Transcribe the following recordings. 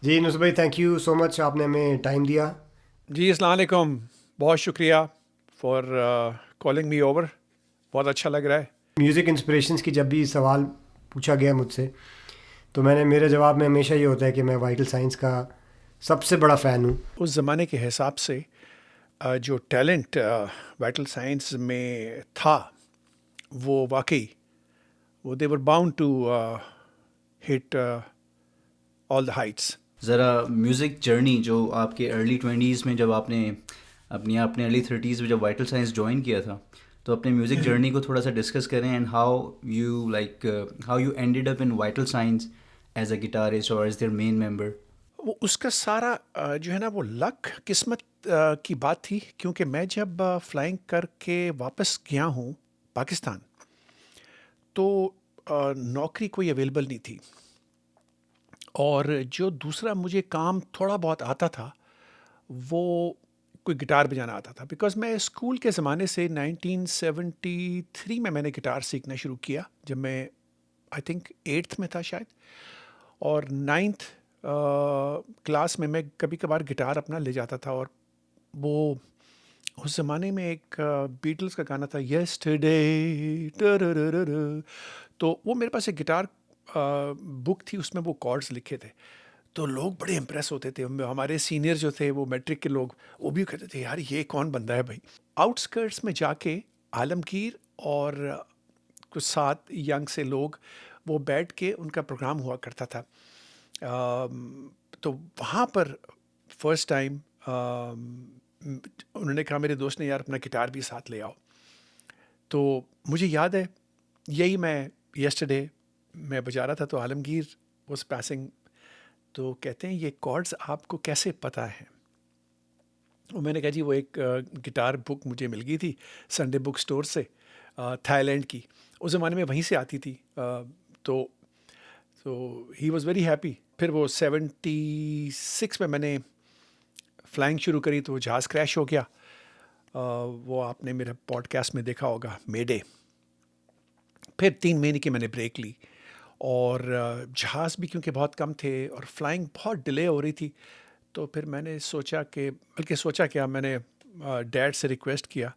जी नुस भाई, thank you so much, आपने हमें टाइम दिया। जी अस्सलाम वालेकुम। बहुत शुक्रिया फॉर कॉलिंग मी ओवर। बहुत अच्छा लग रहा है। म्यूज़िक इंस्पिरेशंस की जब भी सवाल पूछा गया मुझसे, तो मेरे जवाब में हमेशा ये होता है कि मैं वाइटल साइंस का सबसे बड़ा फ़ैन हूँ। उस ज़माने के हिसाब से जो टैलेंट वाइटल साइंस में था, वो वाकई वो they were bound to hit all the heights. ज़रा म्यूज़िक जर्नी जो आपके अर्ली ट्वेंटीज़ में, जब आपने अपने अर्ली थर्टीज़ में जब वाइटल साइंस ज्वाइन किया था, तो अपने म्यूज़िक जर्नी को थोड़ा सा डिस्कस करें, and how you ended up in Vital Signs as a guitarist और एज देयर मेन मेंबर। वो उसका सारा जो है ना, वो लक किस्मत की बात थी, क्योंकि मैं जब फ्लाइंग करके वापस गया हूँ पाकिस्तान, तो नौकरी कोई अवेलेबल नहीं थी। और जो दूसरा मुझे काम थोड़ा बहुत आता था, वो कोई गिटार बजाना आता था, बिकॉज़ मैं स्कूल के ज़माने से 1973 में मैंने गिटार सीखना शुरू किया, जब मैं आई थिंक 8th में था शायद। और 9th क्लास में मैं कभी कभार गिटार अपना ले जाता था। और वो उस ज़माने में एक बीटल्स का गाना था, यस्टरडे, तो वो मेरे पास एक गिटार बुक थी, उसमें वो कॉर्ड्स लिखे थे। तो लोग बड़े इम्प्रेस होते थे, हमारे सीनियर जो थे, वो मैट्रिक के लोग, वो भी कहते थे, यार ये कौन बंदा है भाई। आउटस्कर्ट्स में जाके आलमगीर और कुछ सात यंग से लोग, वो बैठ के उनका प्रोग्राम हुआ करता था। तो वहाँ पर फर्स्ट टाइम उन्होंने कहा, मेरे दोस्त ने, यार अपना गिटार भी साथ ले आओ। तो मुझे याद है, यही मैं यस्टरडे मैं बजा रहा था, तो आलमगीर वाज पासिंग, तो कहते हैं, ये कॉर्ड्स आपको कैसे पता है? और मैंने कहा, जी वो एक गिटार बुक मुझे मिल गई थी संडे बुक स्टोर से, थाईलैंड की। उस ज़माने में वहीं से आती थी। तो तो ही वॉज़ वेरी हैप्पी। फिर वो 76 में मैंने फ्लाइंग शुरू करी, तो वो जहाज़ क्रैश हो गया। वो आपने मेरे पॉडकास्ट में देखा होगा, मेडे। फिर 3 महीने की मैंने ब्रेक ली, और जहाज़ भी क्योंकि बहुत कम थे और फ्लाइंग बहुत डिले हो रही थी, तो फिर मैंने सोचा कि, बल्कि सोचा क्या, मैंने डैड से रिक्वेस्ट किया।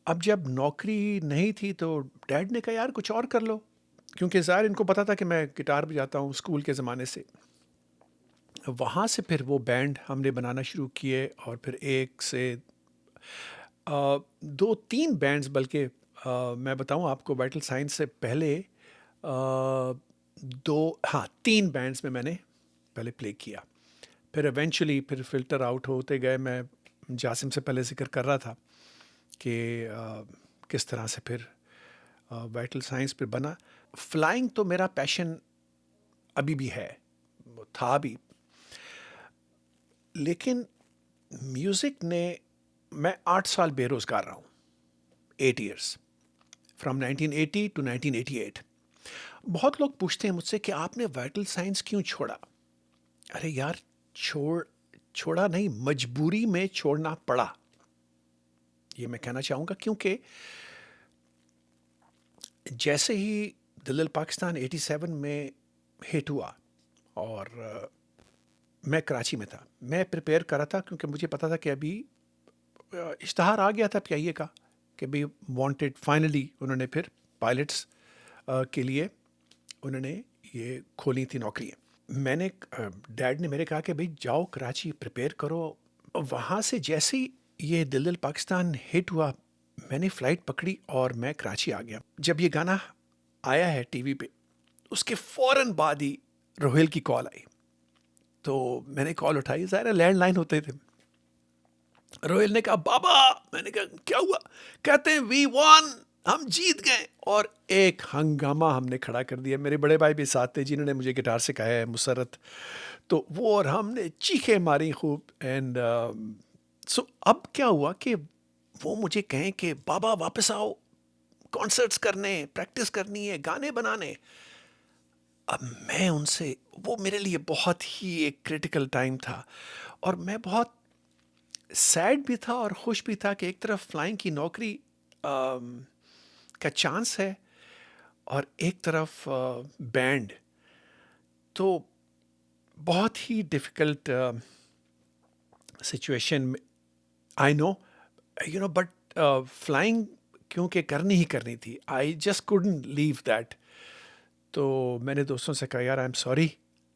अब जब नौकरी नहीं थी, तो डैड ने कहा, यार कुछ और कर लो, क्योंकि ज़ाहिर इनको पता था कि मैं गिटार बजाता हूँ स्कूल के ज़माने से। वहाँ से फिर वो बैंड हमने बनाना शुरू किए, और फिर एक से दो तीन बैंड्स, बल्कि मैं बताऊँ आपको, वाइटल साइंस से पहले दो, हाँ, तीन बैंड्स में मैंने पहले प्ले किया। फिर इवेंचुअली फिर फ़िल्टर आउट होते गए। मैं जासिम से पहले ज़िक्र कर रहा था कि किस तरह से फिर वाइटल साइंस पे बना। फ्लाइंग तो मेरा पैशन अभी भी है, वो था भी, लेकिन म्यूज़िक ने, मैं 8 साल बेरोज़गार रहा हूँ, 8 years, फ्रॉम 1980 टू 1988। बहुत लोग पूछते हैं मुझसे कि आपने वाइटल साइंस क्यों छोड़ा? अरे यार, छोड़ छोड़ा नहीं, मजबूरी में छोड़ना पड़ा, ये मैं कहना चाहूँगा। क्योंकि जैसे ही दिल पाकिस्तान 87 में हिट हुआ, और मैं कराची में था, मैं प्रिपेयर कर रहा था, क्योंकि मुझे पता था कि अभी इश्तहार आ गया था पीआईए का, कि भी वांटेड, फाइनली उन्होंने फिर पायलट्स के लिए उन्होंने ये खोली थी नौकरियाँ। मैंने डैड ने मेरे कहा कि भाई जाओ कराची प्रिपेयर करो। वहाँ से जैसे ही ये दिल दिल पाकिस्तान हिट हुआ, मैंने फ़्लाइट पकड़ी और मैं कराची आ गया। जब ये गाना आया है टीवी पे, उसके फ़ौरन बाद ही रोहेल की कॉल आई। तो मैंने कॉल उठाई, ज़ाहिर है लैंडलाइन होते थे। रोहेल ने कहा, बाबा। मैंने कहा, क्या हुआ? कहते हैं, वी वॉन, हम जीत गए। और एक हंगामा हमने खड़ा कर दिया। मेरे बड़े भाई भी साथ थे, जिन्होंने मुझे गिटार सिखाया है, मुसरत। तो वो और हमने चीखें मारी खूब। एंड सो अब क्या हुआ कि वो मुझे कहें कि बाबा वापस आओ, कॉन्सर्ट्स करने, प्रैक्टिस करनी है, गाने बनाने। अब मैं उनसे, वो मेरे लिए बहुत ही एक क्रिटिकल टाइम था, और मैं बहुत सैड भी था और खुश भी था कि एक तरफ फ्लाइंग की नौकरी का चांस है, और एक तरफ बैंड। तो बहुत ही difficult situation, I know, you know, but flying क्योंकि करनी ही करनी थी, I just couldn't leave that. तो मैंने दोस्तों से कहा यार आई एम सॉरी,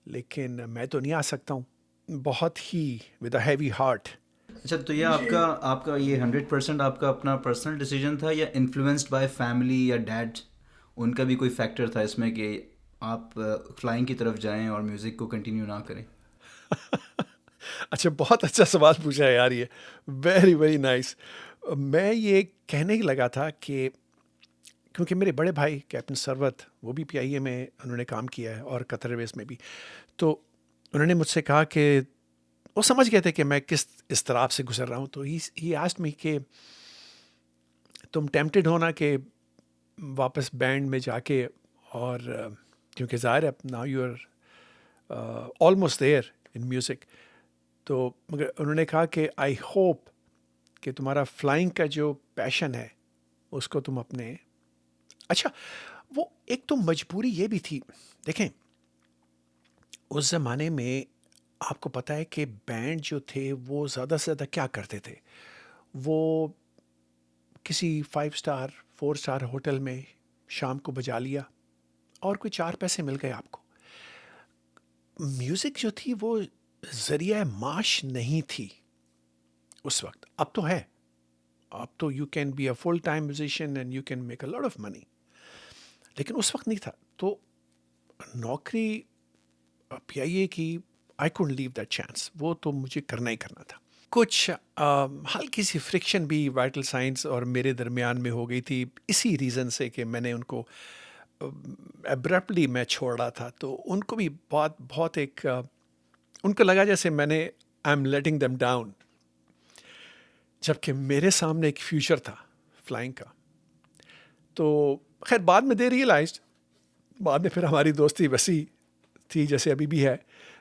लेकिन मैं तो नहीं आ सकता हूँ, बहुत ही विद अ हैवी हार्ट। अच्छा, तो ये आपका आपका ये 100% आपका अपना पर्सनल डिसीजन था या इन्फ्लुएंस्ड बाय फैमिली या डैड, उनका भी कोई फैक्टर था इसमें कि आप फ्लाइंग की तरफ जाएं और म्यूज़िक को कंटिन्यू ना करें? अच्छा, बहुत अच्छा सवाल पूछा है यार, ये वेरी वेरी नाइस। मैं ये कहने ही लगा था कि क्योंकि मेरे बड़े भाई कैप्टन सरवत, वो भी पीआईए में उन्होंने काम किया है और कतर एयरवेज में भी, तो उन्होंने मुझसे कहा कि वो समझ गए थे कि मैं किस इस तरह से गुजर रहा हूँ, तो ही आस्क्ड मी कि तुम टेम्प्टेड हो ना कि वापस बैंड में जाके, और क्योंकि ज़ाहिर है now you are almost there in music, तो मगर उन्होंने कहा कि आई होप कि तुम्हारा फ्लाइंग का जो पैशन है उसको तुम अपने, अच्छा, वो एक तो मजबूरी ये भी थी, देखें उस ज़माने में आपको पता है कि बैंड जो थे वो ज़्यादा से ज़्यादा क्या करते थे, वो किसी 5 स्टार 4 स्टार होटल में शाम को बजा लिया और कोई 4 पैसे मिल गए आपको। म्यूज़िक जो थी वो ज़रिया माश नहीं थी उस वक्त, अब तो है, अब तो you can be a full time musician and you can make a lot of money, लेकिन उस वक्त नहीं था। तो नौकरी पीआईए की, I couldn't leave that chance, वो तो मुझे करना ही करना था। कुछ हल्की सी फ्रिक्शन भी वाइटल साइंस और मेरे दरमियान में हो गई थी, इसी रीज़न से कि मैंने उनको एब्रप्टली मैं छोड़ रहा था, तो उनको भी बहुत बहुत एक उनको लगा जैसे मैंने I am letting them down, जबकि मेरे सामने एक फ्यूचर था फ्लाइंग का। तो खैर बाद में दे रियलाइज्ड, बाद में फिर हमारी दोस्ती वैसी थी जैसे अभी भी है,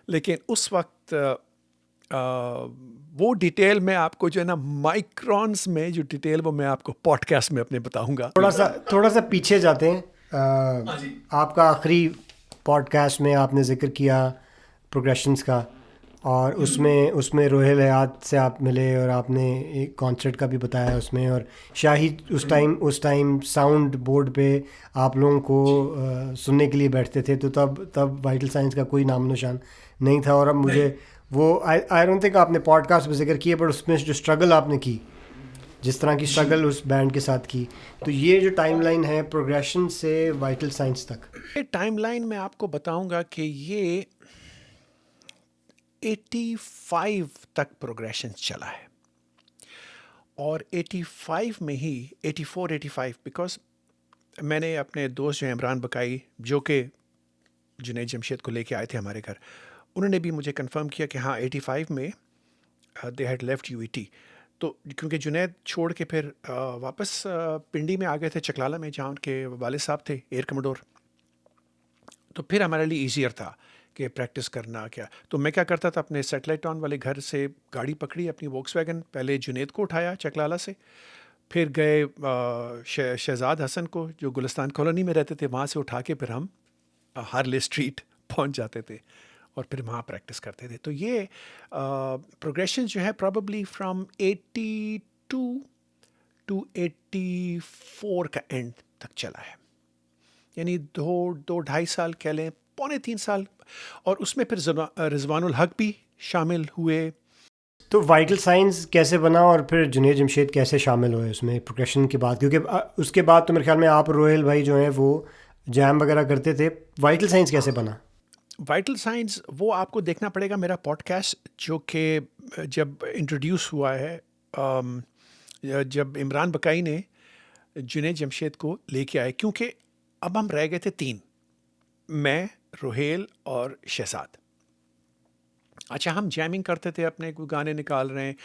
लेकिन उस वक्त वो डिटेल मैं आपको जो है ना माइक्रॉन्स में जो डिटेल, वो मैं आपको पॉडकास्ट में अपने बताऊंगा। थोड़ा सा पीछे जाते हैं। आपका आखिरी पॉडकास्ट में आपने जिक्र किया प्रोग्रेशंस का, और उसमें रोहेल हयात से आप मिले और आपने एक कॉन्सर्ट का भी बताया उसमें, और शाही उस टाइम साउंड बोर्ड पे आप लोगों को सुनने के लिए बैठते थे, तो तब वाइटल साइंस का कोई नाम निशान नहीं था। और अब मुझे वो आई डोंट थिंक आपने पॉडकास्ट में जिक्र किया, बट उसमें जो स्ट्रगल आपने की, जिस तरह की स्ट्रगल उस बैंड के साथ की, तो ये जो टाइमलाइन है प्रोग्रेशन से वाइटल साइंस तक, ये टाइमलाइन मैं आपको बताऊंगा कि ये 85 तक प्रोग्रेशन चला है, और 85 में ही 84-85, बिकॉज मैंने अपने दोस्त जो इमरान बकाई, जो कि जुनैद जमशेद को लेके आए थे हमारे घर, उन्होंने भी मुझे कंफर्म किया कि हाँ 85 में दे हैड लेफ्ट यूईटी। तो क्योंकि जुनैद छोड़ के फिर वापस पिंडी में आ गए थे, चकलाला में, जहाँ उनके वालिद साहब थे एयर कमोडोर, तो फिर हमारे लिए ईजियर था कि प्रैक्टिस करना क्या। तो मैं क्या करता था, अपने सेटेलाइट टाउन वाले घर से गाड़ी पकड़ी अपनी वोक्सवैगन, पहले जुनैद को उठाया चकलाला से, फिर गए शहजाद हसन को जो गुलिस्तान कॉलोनी में रहते थे, वहाँ से उठा के फिर हम हार्ले स्ट्रीट पहुँच जाते थे और फिर वहाँ प्रैक्टिस करते थे। तो ये प्रोग्रेशन जो है प्रॉबली फ्रॉम 82 टू 84 का एंड तक चला है, यानी 2-2.5 साल कह लें, 2.25-3 साल, और उसमें फिर रिजवानुल हक भी शामिल हुए। तो वाइटल साइंस कैसे बना और फिर जुनैद जमशेद कैसे शामिल हुए उसमें प्रोग्रेशन के बाद? क्योंकि उसके बाद तो मेरे ख्याल में आप रोहेल भाई जो हैं वो जैम वगैरह करते थे, वाइटल साइंस कैसे बना? वाइटल साइंस वो आपको देखना पड़ेगा मेरा पॉडकास्ट, जो कि जब इंट्रोड्यूस हुआ है, जब इमरान बकाई ने जुनैद जमशेद को लेके आए, क्योंकि अब हम रह गए थे 3, मैं, रोहेल और शहजाद। अच्छा, हम जैमिंग करते थे, अपने कोई गाने निकाल रहे हैं,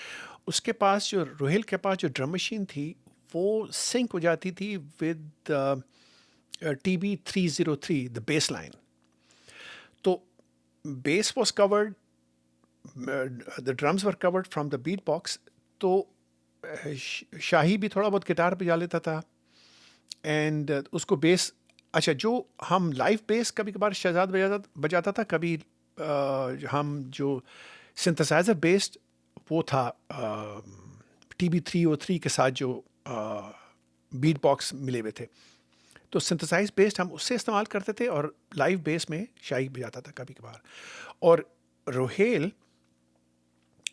उसके पास जो रोहेल के पास जो ड्रम मशीन थी वो सिंक हो जाती थी with TB-303, the base line. तो bass was covered, the drums were covered from the beat box, तो शाही भी थोड़ा बहुत गिटार बजा लेता था, एंड उसको बेस, अच्छा, जो हम लाइव बेस कभी कभार शहजाद बजाता था, कभी हम जो सिंथेसाइज़र बेस्ड वो था TB-303 के साथ जो बीट बॉक्स मिले हुए थे, तो सिंथेसाइज बेस्ड हम उससे इस्तेमाल करते थे और लाइव बेस में शाही बजाता था कभी कभार. और Rohel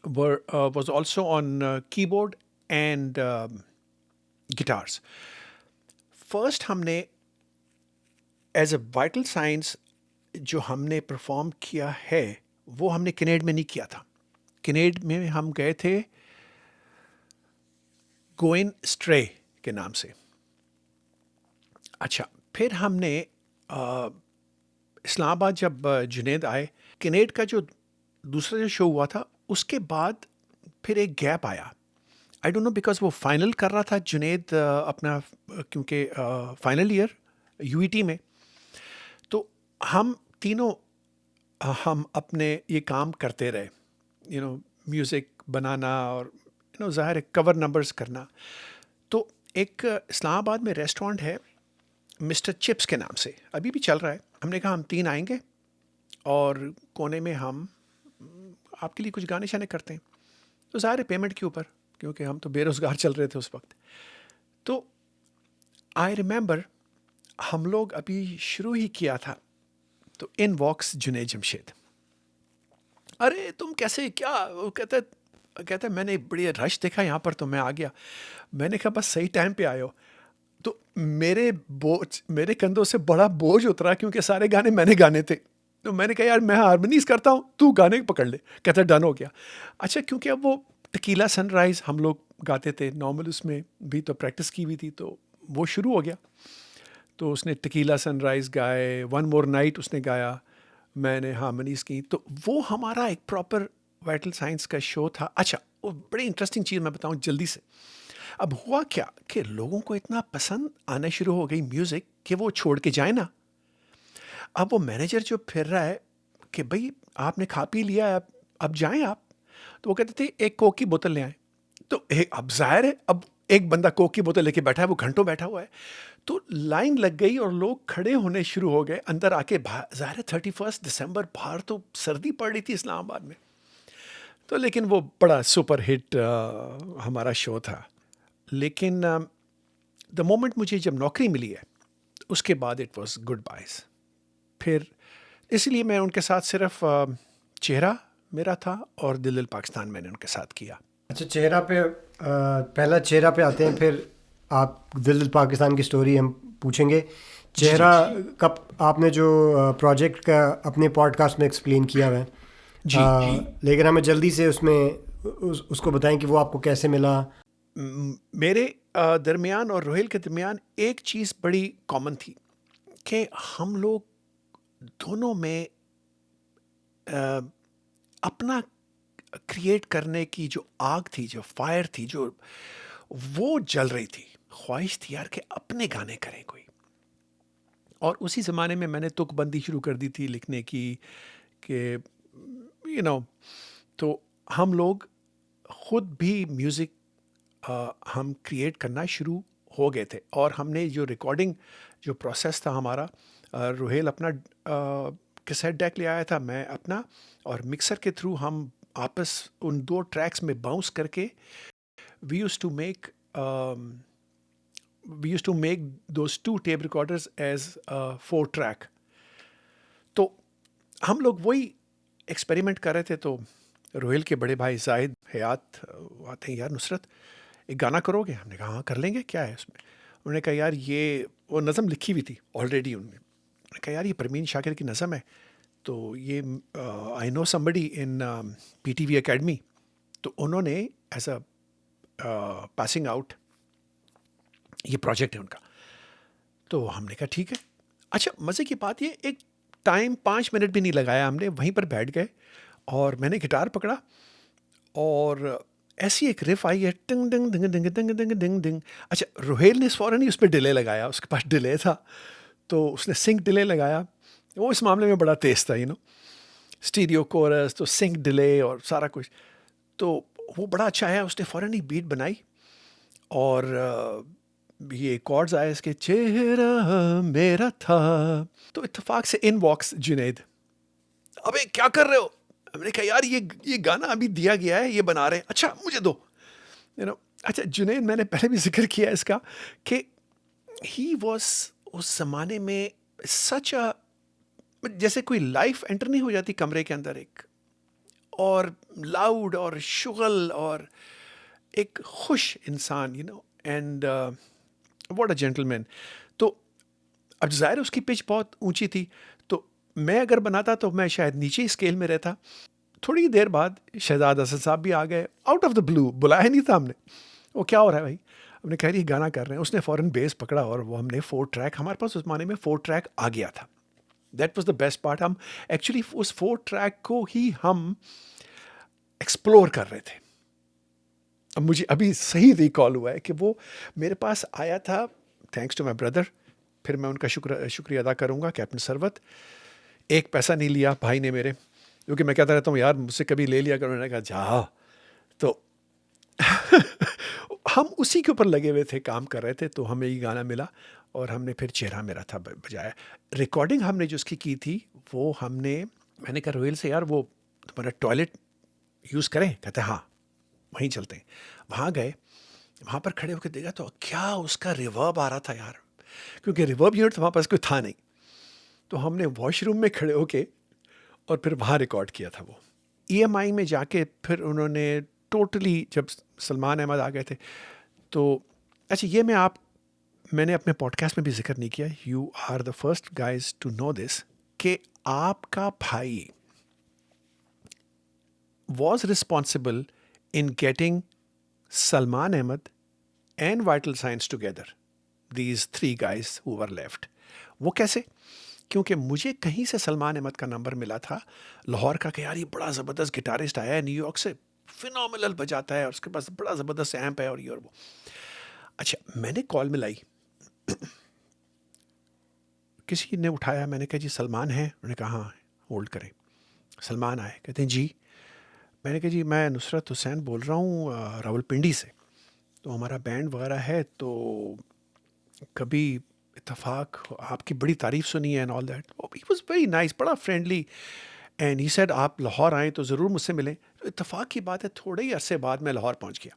was also on keyboard and guitars. First हमने एज अ वाइटल साइंस जो हमने परफॉर्म किया है वो हमने कनेड में नहीं किया था. कनेड में हम गए थे गोइन स्ट्रे के नाम से. अच्छा, फिर हमने इस्लामाबाद जब जुनेद आए, कनेड का जो दूसरा जो शो हुआ था उसके बाद फिर एक गैप आया. आई डोंट नो बिकॉज वो फाइनल कर रहा था जुनेद अपना, क्योंकि फाइनल ईयर यूईटी में. तो हम तीनों हम अपने ये काम करते रहे, म्यूज़िक बनाना और ज़ाहिर है कवर नंबर्स करना. तो एक इस्लामाबाद में रेस्टोरेंट है मिस्टर चिप्स के नाम से, अभी भी चल रहा है. हमने कहा हम 3 आएंगे और कोने में हम आपके लिए कुछ गाने शाने करते हैं. तो ज़ाहिर है पेमेंट के ऊपर, क्योंकि हम तो बेरोज़गार चल रहे थे उस वक्त. तो आई रिमेंबर हम लोग अभी शुरू ही किया था, तो इन वॉक्स जुनैद जमशेद. अरे तुम कैसे, क्या? वो कहता है मैंने बड़ी रश देखा यहाँ पर तो मैं आ गया. मैंने कहा बस सही टाइम पे आए हो. तो मेरे कंधों से बड़ा बोझ उतरा, क्योंकि सारे गाने मैंने गाने थे. तो मैंने कहा यार मैं हारमोनीज करता हूँ, तू गाने पकड़ ले. कहता डन हो गया. अच्छा, क्योंकि अब वो टकीला सनराइज़ हम लोग गाते थे नॉर्मल, उसमें भी तो प्रैक्टिस की हुई थी, तो वो शुरू हो गया. तो उसने टकीला सनराइज़ गाए, वन मोर नाइट उसने गाया, मैंने हारमोनीज की. तो वो हमारा एक प्रॉपर वाइटल साइंस का शो था. अच्छा, वो बड़ी इंटरेस्टिंग चीज़ मैं बताऊँ जल्दी से. अब हुआ क्या कि लोगों को इतना पसंद आना शुरू हो गई म्यूज़िक कि वो छोड़ के जाए ना. अब वो मैनेजर जो फिर रहा है कि भाई आपने खा पी लिया है, अब जाएं आप. तो वो कहते थे एक कोक की बोतल ले आए. तो अब जाहिर है, अब एक बंदा कोक की बोतल लेके बैठा है, वो घंटों बैठा हुआ है. तो लाइन लग गई और लोग खड़े होने शुरू हो गए अंदर आके. जाहिर है 31 दिसंबर, बाहर तो सर्दी पड़ रही थी इस्लामाबाद में. तो लेकिन वो बड़ा सुपर हिट हमारा शो था. लेकिन द मोमेंट मुझे जब नौकरी मिली है उसके बाद इट वाज गुड बाइज. फिर इसलिए मैं उनके साथ सिर्फ चेहरा मेरा था और दिल दिल पाकिस्तान मैंने उनके साथ किया. अच्छा, चेहरा पे पहला चेहरा पे आते हैं, फिर आप दिल दिल पाकिस्तान की स्टोरी हम पूछेंगे. चेहरा कब आपने जो प्रोजेक्ट का अपने पॉडकास्ट में एक्सप्लेन किया हुआ है, लेकिन हमें जल्दी से उसमें उसको बताएं कि वो आपको कैसे मिला. मेरे दरमियान और रोहेल के दरमियान एक चीज़ बड़ी कॉमन थी कि हम लोग दोनों में अपना क्रिएट करने की जो आग थी, जो फायर थी, जो वो जल रही थी. ख्वाहिश थी यार कि अपने गाने करें कोई. और उसी ज़माने में मैंने तुकबंदी शुरू कर दी थी लिखने की कि तो हम लोग ख़ुद भी म्यूज़िक हम क्रिएट करना शुरू हो गए थे. और हमने जो रिकॉर्डिंग जो प्रोसेस था हमारा, रोहेल अपना कैसेट डेक ले आया था, मैं अपना, और मिक्सर के थ्रू हम आपस उन 2 ट्रैक्स में बाउंस करके we used to make those 2 tape recorders as 4 track. तो हम लोग वही एक्सपेरिमेंट कर रहे थे. तो रोहेल के बड़े भाई जाहिद हयात आते हैं, यार नुसरत एक गाना करोगे? हमने कहा हाँ कर लेंगे, क्या है उसमें. उन्होंने कहा यार ये, वो नज़म लिखी हुई थी ऑलरेडी उन्होंने. उन्होंने कहा यार ये परमीन शाकिर की नज़म है, तो ये I know somebody in PTV academy. तो उन्होंने एज अ पासिंग आउट ये प्रोजेक्ट है उनका. तो हमने कहा ठीक है. अच्छा, मज़े की बात ये, एक टाइम 5 मिनट भी नहीं लगाया हमने, वहीं पर बैठ गए और मैंने गिटार पकड़ा और ऐसी एक रिफ आई है, टिंग डिंग डिंग डिंग डिंग डिंग डिंग डिंग. अच्छा, रोहेल ने फ़ौरन ही उस पर डिले लगाया, उसके पास डिले था, तो उसने सिंक डिले लगाया. वो इस मामले में बड़ा तेज़ था, स्टीरियो कोरस तो सिंक डिले और सारा कुछ. तो वो बड़ा अच्छा है. उसने फ़ौरन ही बीट बनाई और ये कॉर्ड्स आए इसके, चेहरा मेरा था. तो इत्तेफाक से इन वॉक्स जुनैद अबे क्या कर रहे हो? मैंने कहा यार ये गाना अभी दिया गया है, ये बना रहे हैं, अच्छा मुझे दो, अच्छा जुनैद, मैंने पहले भी जिक्र किया इसका कि ही वॉज उस जमाने में सच अ, जैसे कोई लाइफ एंटर नहीं हो जाती कमरे के अंदर एक, और लाउड और शुगल और एक खुश इंसान, एंड व्हाट अ जेंटलमैन। तो अब ज़ाहिर उसकी पिच बहुत ऊंची थी, तो मैं अगर बनाता तो मैं शायद नीचे ही स्केल में रहता। थोड़ी देर बाद शहजाद हसन साहब भी आ गए, आउट ऑफ द ब्लू, बुलाया नहीं था हमने। वो क्या हो रहा है भाई? हमने कह रही गाना कर रहे हैं। उसने फ़ौरन बेस पकड़ा और वो हमने 4 ट्रैक, हमारे पास उस ज़माने में 4 ट्रैक आ गया था। That was the best part. हम एक्चुअली उस 4 ट्रैक को ही हम एक्सप्लोर कर रहे थे। अब मुझे अभी सही रिकॉल हुआ है कि वो मेरे पास आया था, थैंक्स टू माई ब्रदर। फिर मैं उनका शुक्रिया अदा करूँगा, कैप्टन सरवत। 1 पैसा नहीं लिया भाई ने मेरे, क्योंकि मैं कहता रहता हूँ यार मुझसे कभी ले लिया करो। उन्होंने कहा जा। तो हम उसी के ऊपर लगे हुए थे, काम कर रहे थे, तो हमें ये गाना मिला और हमने फिर चेहरा मेरा था बजाया। रिकॉर्डिंग हमने जो उसकी की थी वो मैंने कहा रोहेल से, यार वो तुम्हारा टॉयलेट यूज़ करें? कहते हाँ वहीं चलते हैं। वहाँ गए, वहाँ पर खड़े होकर देखा तो क्या उसका रिवर्ब आ रहा था यार, क्योंकि रिवर्ब यूनिट तो वहाँ पास कोई था नहीं। तो हमने वॉशरूम में खड़े होके और फिर वहाँ रिकॉर्ड किया था वो। EMI में जाके फिर उन्होंने टोटली, जब सलमान अहमद आ गए थे तो, अच्छा ये मैंने अपने पॉडकास्ट में भी जिक्र नहीं किया, you are the first guys to know this, कि आपका भाई was responsible in getting Salman Ahmed and Vital Signs together, these 3 guys who were left. वो कैसे? क्योंकि मुझे कहीं से सलमान अहमद का नंबर मिला था लाहौर का कि यार ये बड़ा ज़बरदस्त गिटारिस्ट आया है न्यूयॉर्क से, फिनोमिनल बजाता है और उसके पास बड़ा ज़बरदस्त एम्प है और ये और वो। अच्छा मैंने कॉल मिलाई, किसी ने उठाया, मैंने कहा जी सलमान है? उन्होंने कहा हाँ होल्ड करें। सलमान आए, कहते हैं जी। मैंने कहा जी मैं नुसरत हुसैन बोल रहा हूँ रावलपिंडी से, तो हमारा बैंड वगैरह है, तो कभी इत्तेफाक आपकी बड़ी तारीफ़ सुनी है and all that. He was very nice, बड़ा फ्रेंडली, एंड ही सेड आप लाहौर आएँ तो ज़रूर मुझसे मिलें। तो इत्तेफाक की बात है थोड़े ही अरसे बाद मैं लाहौर पहुँच गया,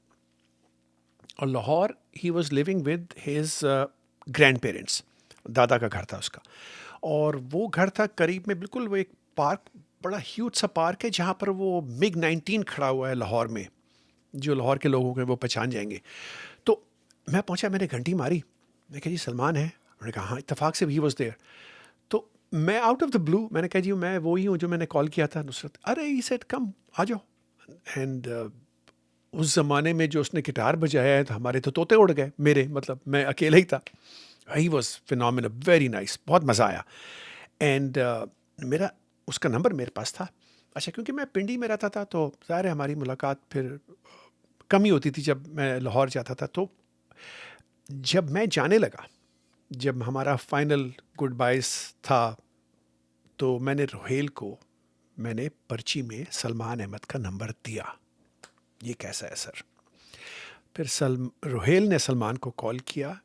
और Lahore he was living with his grand parents, दादा का घर था उसका, और वो घर था करीब में बिल्कुल वो एक पार्क, बड़ा ह्यूज सा पार्क है जहाँ पर वो MiG-19 खड़ा हुआ है लाहौर में, जो लाहौर के लोगों को वो पहचान जाएंगे। तो मैं पहुँचा, मैंने घंटी मारी, मैं कहा जी सलमान है? उन्होंने कहा हाँ, इत्तेफाक से ही वॉज देयर। तो मैं आउट ऑफ द ब्लू मैंने कहा जी मैं वही हूँ जो मैंने कॉल किया था नुसरत। अरे ही सेड कम आ जाओ। एंड उस ज़माने में जो उसने गिटार बजाया है तो हमारे तो तोते उड़ गए, मेरे मतलब मैं अकेला ही था। He was phenomenal, very nice, बहुत मज़ा आया। एंड मेरा उसका नंबर मेरे पास था। अच्छा क्योंकि मैं पिंडी में रहता था तो ज़ाहिर है हमारी मुलाकात फिर कम ही होती थी जब मैं लाहौर जाता था। तो जब मैं जाने लगा, जब हमारा फाइनल गुड बाइस था, तो मैंने रोहेल को मैंने पर्ची में सलमान अहमद का नंबर दिया। ये कैसा है सर? फिर रोहेल ने सलमान को कॉल किया,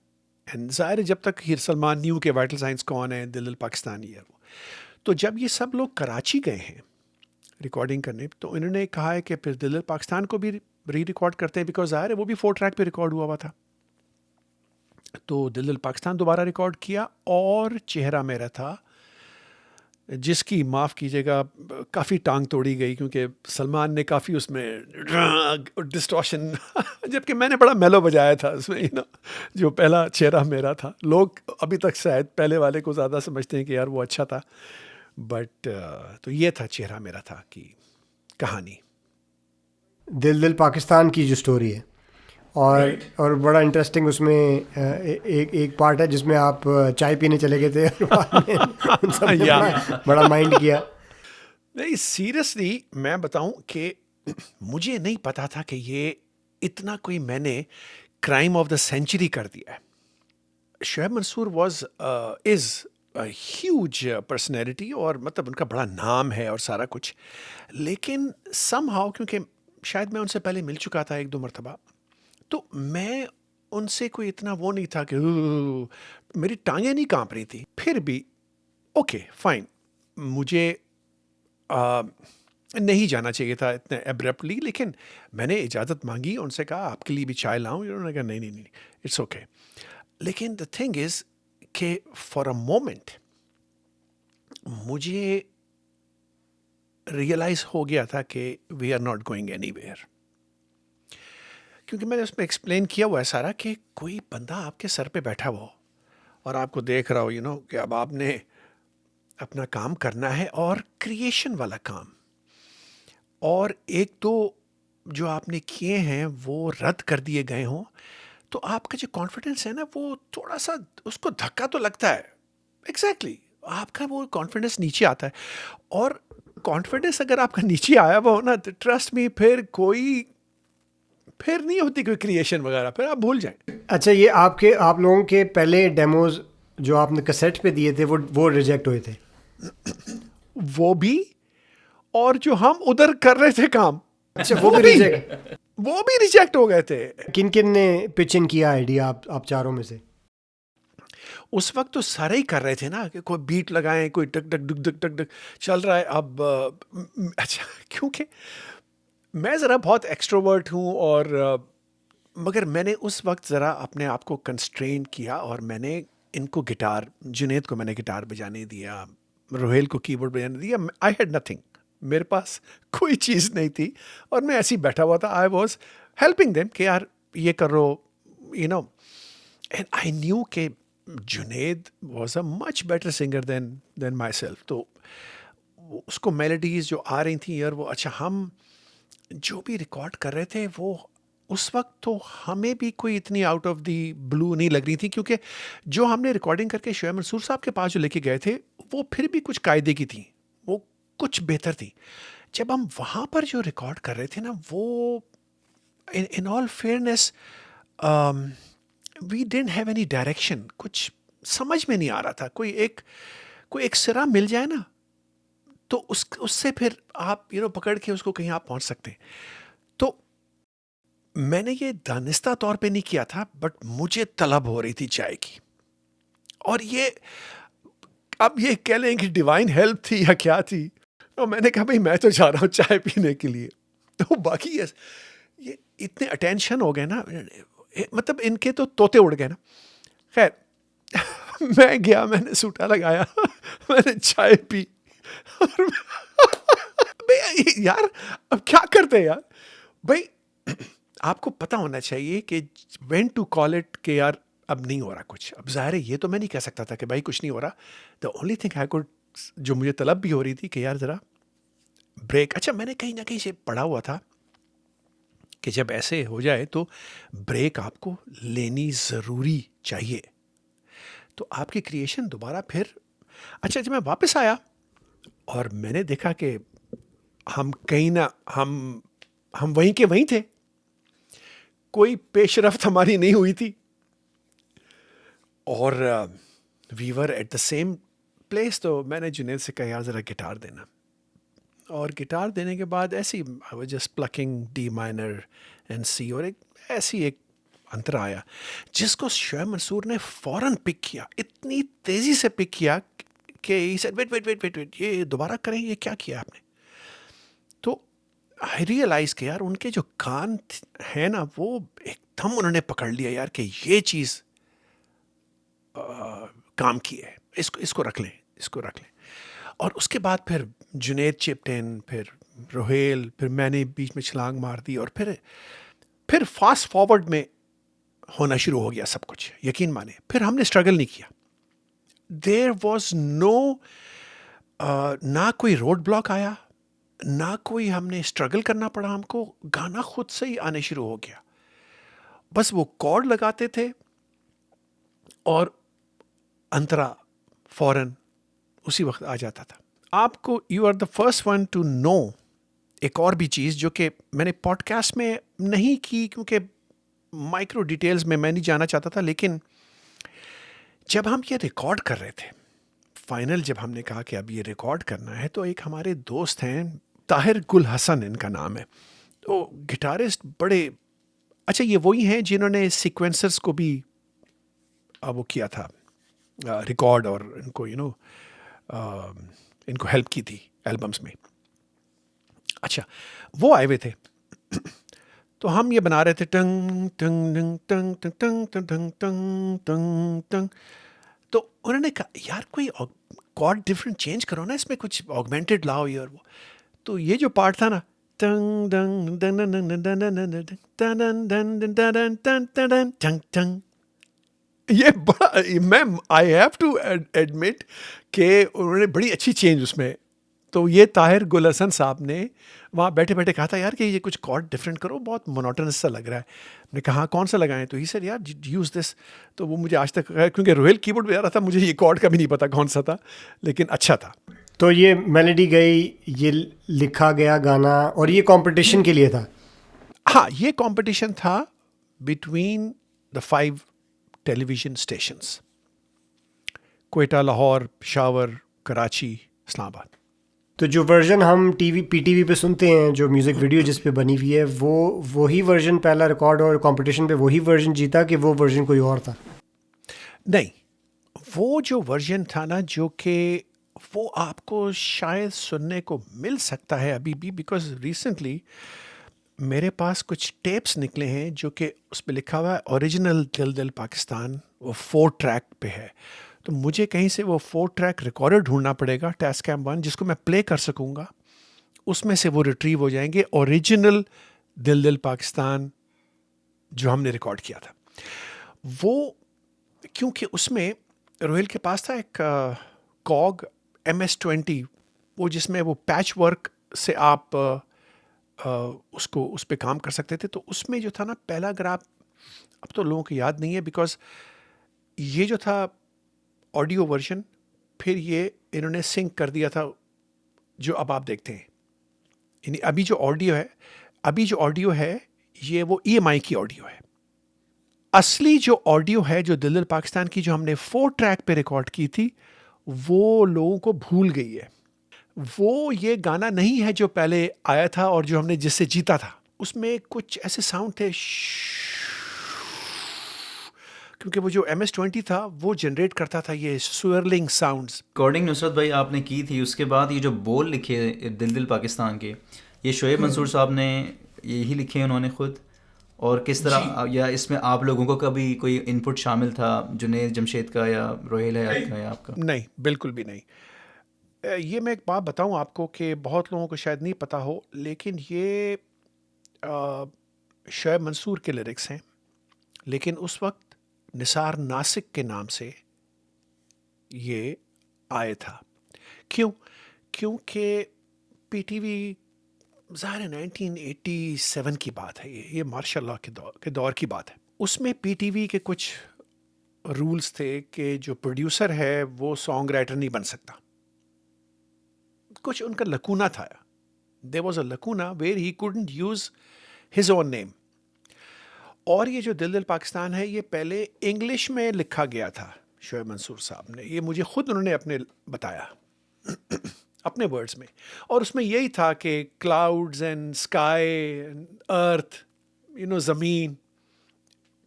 एंड ज़ाहिर जब तक ही सलमान न्यू के वाइटल साइंस कौन है, दिल पाकिस्तानी है वो। तो जब ये सब लोग कराची गए हैं रिकॉर्डिंग करने, तो इन्होंने कहा है कि फिर दिल पाकिस्तान को भी री रिकॉर्ड करते हैं, बिकॉज ज़ाहिर है वो भी 4 ट्रैक पे रिकॉर्ड हुआ था। तो दिल पाकिस्तान दोबारा रिकॉर्ड किया, और चेहरा मेरा था, जिसकी माफ़ कीजिएगा काफ़ी टांग तोड़ी गई, क्योंकि सलमान ने काफ़ी उसमें डिस्टॉर्शन जबकि मैंने बड़ा मेलो बजाया था उसमें, जो पहला चेहरा मेरा था। लोग अभी तक शायद पहले वाले को ज़्यादा समझते हैं कि यार वो अच्छा था, बट तो ये था चेहरा मेरा था की कहानी। दिल पाकिस्तान की जो स्टोरी है, और बड़ा इंटरेस्टिंग उसमें एक पार्ट है जिसमें आप चाय पीने चले गए थे और बाद में उन सब ने बड़ा माइंड किया। नहीं सीरियसली मैं बताऊं कि मुझे नहीं पता था कि ये इतना कोई मैंने क्राइम ऑफ द सेंचुरी कर दिया है। Shoaib Mansoor is huge personality, और मतलब उनका बड़ा नाम है और सारा कुछ, लेकिन समहाउ क्योंकि शायद मैं उनसे पहले मिल चुका था 1-2 मरतबा, तो मैं उनसे कोई इतना वो नहीं था कि मेरी टांगें नहीं कांप रही थी। फिर भी ओके फाइन, मुझे नहीं जाना चाहिए था इतने एब्रप्टली, लेकिन मैंने इजाज़त मांगी, उनसे कहा आपके लिए भी चाय लाऊं, उन्होंने कहा नहीं नहीं नहीं, इट्स ओके। लेकिन द थिंग इज़ कि फॉर अ मोमेंट मुझे रियलाइज़ हो गया था कि we are not going anywhere, क्योंकि मैंने उसमें एक्सप्लेन किया हुआ है सारा कि कोई बंदा आपके सर पे बैठा हुआ हो और आपको देख रहा हो कि अब आपने अपना काम करना है, और क्रिएशन वाला काम, और एक दो जो आपने किए हैं वो रद्द कर दिए गए हों, तो आपका जो कॉन्फिडेंस है ना वो थोड़ा सा उसको धक्का तो लगता है। एग्जैक्टली आपका वो कॉन्फिडेंस नीचे आता है, और कॉन्फिडेंस अगर आपका नीचे आया हुआ हो ना, तो ट्रस्ट मी फिर नहीं होती कोई क्रिएशन वगैरह, फिर आप भूल जाएं। अच्छा, ये आप लोगों के पहले डेमोज जो आपने कैसेट पे दिए थे वो रिजेक्ट हुए थे? वो भी, और जो हम उधर कर रहे थे काम, अच्छा, वो भी रिजेक्ट हो गए थे। किन किन ने पिच इन किया आइडिया आप चारों में से? उस वक्त तो सारे ही कर रहे थे ना, कि कोई बीट लगाएं, कोई टक टक डुक डक टक डक चल रहा है। अब अच्छा, क्योंकि मैं ज़रा बहुत एक्सट्रोवर्ट हूँ, और मगर मैंने उस वक्त ज़रा अपने आप को कंस्ट्रेन किया, और मैंने इनको गिटार, जुनेद को मैंने गिटार बजाने दिया, रोहेल को कीबोर्ड बजाने दिया। आई हैड नथिंग, मेरे पास कोई चीज़ नहीं थी, और मैं ऐसे ही बैठा हुआ था। आई वॉज हेल्पिंग देम कि यार ये करो, एंड आई न्यू के Junaid was a much better singer than myself. तो उसको मेलोडीज जो आ रही थी यार, वो अच्छा, हम जो भी रिकॉर्ड कर रहे थे वो उस वक्त तो हमें भी कोई इतनी आउट ऑफ द ब्लू नहीं लग रही थी, क्योंकि जो हमने रिकॉर्डिंग करके शोएब मंसूर साहब के पास जो लेके गए थे वो फिर भी कुछ कायदे की थी, वो कुछ बेहतर थी। जब हम वहाँ पर जो रिकॉर्ड कर रहे थे ना, वो in all fairness we didn't have any direction, कुछ समझ में नहीं आ रहा था। कोई एक सिरा मिल जाए ना, तो उससे फिर आप पकड़ के उसको कहीं आप पहुंच सकते हैं। तो मैंने ये दानिस्ता तौर पे नहीं किया था, बट मुझे तलब हो रही थी चाय की, और ये अब ये कह लें कि डिवाइन हेल्प थी या क्या थी। और मैंने कहा भाई मैं तो जा रहा हूँ चाय पीने के लिए। तो बाकी ये इतने अटेंशन हो गए ना, मतलब इनके तो तोते उड़ गए ना। खैर मैं गया, मैंने सूटा लगाया, मैंने चाय पी, और यार अब क्या करते हैं यार भाई, आपको पता होना चाहिए कि व्हेन टू कॉल इट कि यार अब नहीं हो रहा कुछ। अब ज़ाहिर है ये तो मैं नहीं कह सकता था कि भाई कुछ नहीं हो रहा। The only thing I could, जो मुझे तलब भी हो रही थी कि यार ज़रा ब्रेक। अच्छा, मैंने कहीं ना कहीं से पढ़ा हुआ था कि जब ऐसे हो जाए तो ब्रेक आपको लेनी ज़रूरी चाहिए, तो आपकी क्रिएशन दोबारा फिर। अच्छा, जब मैं वापस आया और मैंने देखा कि हम कहीं ना हम वहीं के वहीं थे, कोई पेशरफ्त हमारी नहीं हुई थी, और we were at the same place. तो मैंने जुनेद से कहा यार ज़रा गिटार देना, और गिटार देने के बाद ऐसी I was just plucking D minor and C, और एक अंतर आया जिसको शोएब मंसूर ने फ़ौरन पिक किया, इतनी तेज़ी से पिक किया कि ही सेड वेट, ये दोबारा करें, ये क्या किया आपने। तो आई रियलाइज़ कि यार उनके जो कान हैं ना, वो एकदम उन्होंने पकड़ लिया यार कि ये चीज़ काम की है, इसको रख लें। और उसके बाद फिर जुनेद चिप्ड इन, फिर रोहेल, फिर मैंने बीच में छलांग मार दी, और फिर फास्ट फॉरवर्ड में होना शुरू हो गया सब कुछ। यकीन माने फिर हमने स्ट्रगल नहीं किया। देयर वॉज नो, ना कोई रोड ब्लॉक आया, ना कोई हमने स्ट्रगल करना पड़ा हमको, गाना खुद से ही आने शुरू हो गया। बस वो कॉर्ड लगाते थे और अंतरा फौरन उसी वक्त आ जाता था। आपको, you are the first one to know एक और भी चीज़ जो कि मैंने पॉडकास्ट में नहीं की, क्योंकि माइक्रो डिटेल्स में मैं नहीं जाना चाहता था। लेकिन जब हम ये रिकॉर्ड कर रहे थे फाइनल, जब हमने कहा कि अब ये रिकॉर्ड करना है, तो एक हमारे दोस्त हैं ताहिर गुल हसन इनका नाम है, तो गिटारिस्ट बड़े अच्छा, ये वही हैं जिन्होंने सीक्वेंसर्स को भी वो किया था रिकॉर्ड, और इनको इनको हेल्प की थी एल्बम्स में। अच्छा, वो आए हुए थे तो हम ये बना रहे थे टंग टंग टंग टंग टंग टंग टंग टंग टंग टंग। तो उन्होंने कहा यार कोई कॉर्ड डिफरेंट चेंज करो ना, इसमें कुछ ऑगमेंटेड लाओ ये और वो। तो ये जो पार्ट था ना टंग डंग डंग डंग डंग डंग डंग डंग डंग डंग डंग डंग टंग टंग, ये बड़ा, मैं आई हैव टू एडमिट कि उन्होंने बड़ी अच्छी चेंज उसमें। तो ये ताहिर गुल हसन साहब ने वहाँ बैठे बैठे कहा था यार कि ये कुछ कॉर्ड डिफरेंट करो, बहुत मोनोटनस सा लग रहा है। मैंने कहा हाँ, कौन सा लगाएं? तो ही सर यार यूज़ दिस। तो वो मुझे आज तक, क्योंकि रोहेल कीबोर्ड बजा रहा था, मुझे ये कॉर्ड का भी नहीं पता कौन सा था, लेकिन अच्छा था। तो ये मेलोडी गई, ये लिखा गया गाना, और ये कंपटीशन के लिए था? हाँ, ये कंपटीशन था between the 5 television stations, Quetta, Lahore, Peshawar, Karachi, Islamabad. तो जो वर्जन हम पीटीवी पे सुनते हैं, जो म्यूज़िक वीडियो जिस पे बनी हुई है, वही वर्जन पहला रिकॉर्ड और कंपटीशन पे वही वर्जन जीता कि वो वर्जन कोई और था? नहीं, वो जो वर्जन था ना, जो कि वो आपको शायद सुनने को मिल सकता है अभी भी, बिकॉज रिसेंटली मेरे पास कुछ टेप्स निकले हैं जो कि उस पर लिखा हुआ है ओरिजिनल दिल दिल पाकिस्तान, वो 4 ट्रैक पे है। तो मुझे कहीं से वो 4 ट्रैक रिकॉर्डर ढूंढना पड़ेगा, टैस्कैम 1, जिसको मैं प्ले कर सकूँगा, उसमें से वो रिट्रीव हो जाएंगे ओरिजिनल दिल दिल पाकिस्तान जो हमने रिकॉर्ड किया था वो। क्योंकि उसमें रोहेल के पास था एक कॉग MS-20, वो जिसमें वो पैच वर्क से आप उसको उस पर काम कर सकते थे। तो उसमें जो था ना पहला, अगर आप, अब तो लोगों को याद नहीं है बिकॉज ये जो था ऑडियो वर्जन, फिर ये इन्होंने सिंक कर दिया था जो अब आप देखते हैं। यानी अभी जो ऑडियो है ये वो EMI की ऑडियो है। असली जो ऑडियो है, जो दिल दिल पाकिस्तान की, जो हमने 4 ट्रैक पे रिकॉर्ड की थी, वो लोगों को भूल गई है। वो ये गाना नहीं है जो पहले आया था और जो हमने जिससे जीता था। उसमें कुछ ऐसे साउंड थे, क्योंकि वो जो MS-20 था वो जनरेट करता था ये स्विरलिंग साउंड्स। रिकॉर्डिंग नुसरत भाई आपने की थी, उसके बाद ये जो बोल लिखे दिल दिल पाकिस्तान के, ये शोएब मंसूर साहब ने यही लिखे हैं उन्होंने खुद? और किस तरह, या इसमें आप लोगों को कभी कोई इनपुट शामिल था, जुनैद जमशेद का या रोहेल हयात का या आपका? नहीं, बिल्कुल भी नहीं। ये मैं एक बात बताऊं आपको कि बहुत लोगों को शायद नहीं पता हो, लेकिन ये शोएब मंसूर के लिरिक्स हैं, लेकिन उस वक्त निसार नासिक के नाम से ये आया था। क्यों? क्योंकि PTV, ज़ाहिर है 1987 की बात है, ये मार्शल के दौर की बात है। उसमें PTV के कुछ रूल्स थे कि जो प्रोड्यूसर है वो सॉन्ग राइटर नहीं बन सकता। कुछ उनका लकूना था, there was a lacuna where he couldn't use his own name. और ये जो दिल दिल पाकिस्तान है, ये पहले इंग्लिश में लिखा गया था शोएब मंसूर साहब ने, ये मुझे खुद उन्होंने अपने बताया अपने वर्ड्स में। और उसमें यही था कि clouds and sky and earth, ज़मीन।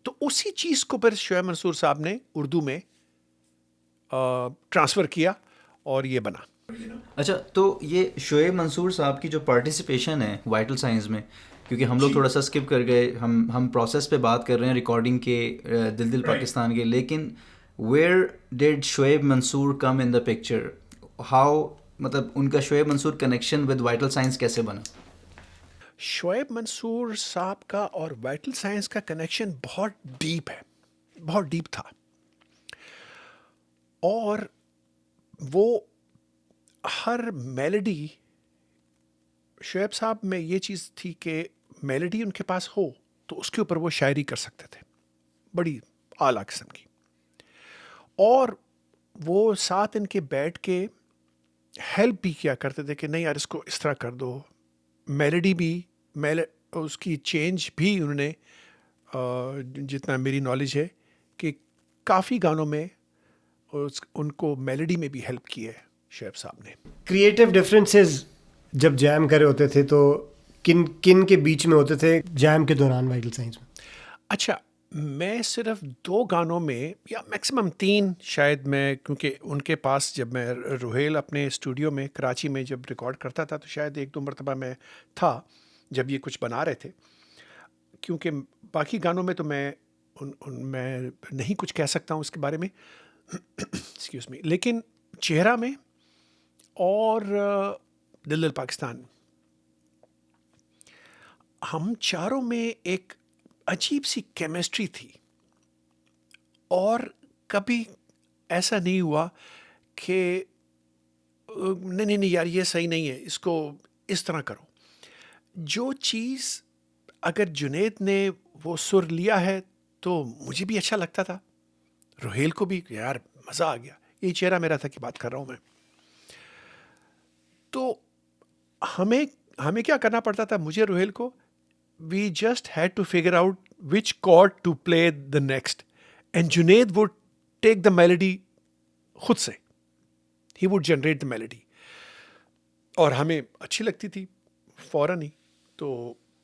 तो उसी चीज़ को फिर शोएब मंसूर साहब ने उर्दू में ट्रांसफ़र किया और ये बना। अच्छा, तो ये शोएब मंसूर साहब की जो पार्टिसिपेशन है वाइटल साइंस में, क्योंकि हम लोग थोड़ा सा स्किप कर गए, हम प्रोसेस पे बात कर रहे हैं रिकॉर्डिंग के दिल दिल पाकिस्तान के, लेकिन where did Shoaib Mansoor come in the picture? How, मतलब उनका Shoaib Mansoor connection with Vital Signs कैसे बना? शोएब मंसूर साहब का और वाइटल साइंस का कनेक्शन बहुत डीप है, बहुत डीप था। और वो हर मेलोडी, शोएब साहब में ये चीज़ थी कि मेलोडी उनके पास हो तो उसके ऊपर वो शायरी कर सकते थे, बड़ी आला किस्म की। और वो साथ इनके बैठ के हेल्प भी किया करते थे कि नहीं यार इसको इस तरह कर दो। मेलोडी भी, उसकी चेंज भी उन्होंने, जितना मेरी नॉलेज है, कि काफ़ी गानों में उनको मेलोडी में भी हेल्प की है शोएब साहब ने। क्रिएटिव डिफरेंसेस जब जैम करे होते थे तो किन किन के बीच में होते थे जैम के दौरान वाइटल साइंस में? अच्छा, मैं सिर्फ 2 गानों में या मैक्सिमम 3 शायद मैं, क्योंकि उनके पास जब मैं रोहेल अपने स्टूडियो में कराची में जब रिकॉर्ड करता था तो शायद 1-2 मरतबा मैं था जब ये कुछ बना रहे थे, क्योंकि बाकी गानों में तो मैं मैं नहीं कुछ कह सकता हूँ उसके बारे में एक्सक्यूज़ मी, लेकिन चेहरा में और दिल दिल पाकिस्तान, हम चारों में एक अजीब सी केमिस्ट्री थी और कभी ऐसा नहीं हुआ कि नहीं नहीं नहीं यार ये सही नहीं है, इसको इस तरह करो। जो चीज़ अगर जुनेद ने वो सुर लिया है तो मुझे भी अच्छा लगता था, रोहेल को भी यार मज़ा आ गया। ये चेहरा मेरा था कि बात कर रहा हूँ मैं। तो हमें हमें क्या करना पड़ता था, मुझे रोहेल को, we just had to figure out which chord to play the next, and Junaid would take the melody खुद से, he would generate the melody और हमें अच्छी लगती थी फ़ौरन ही। तो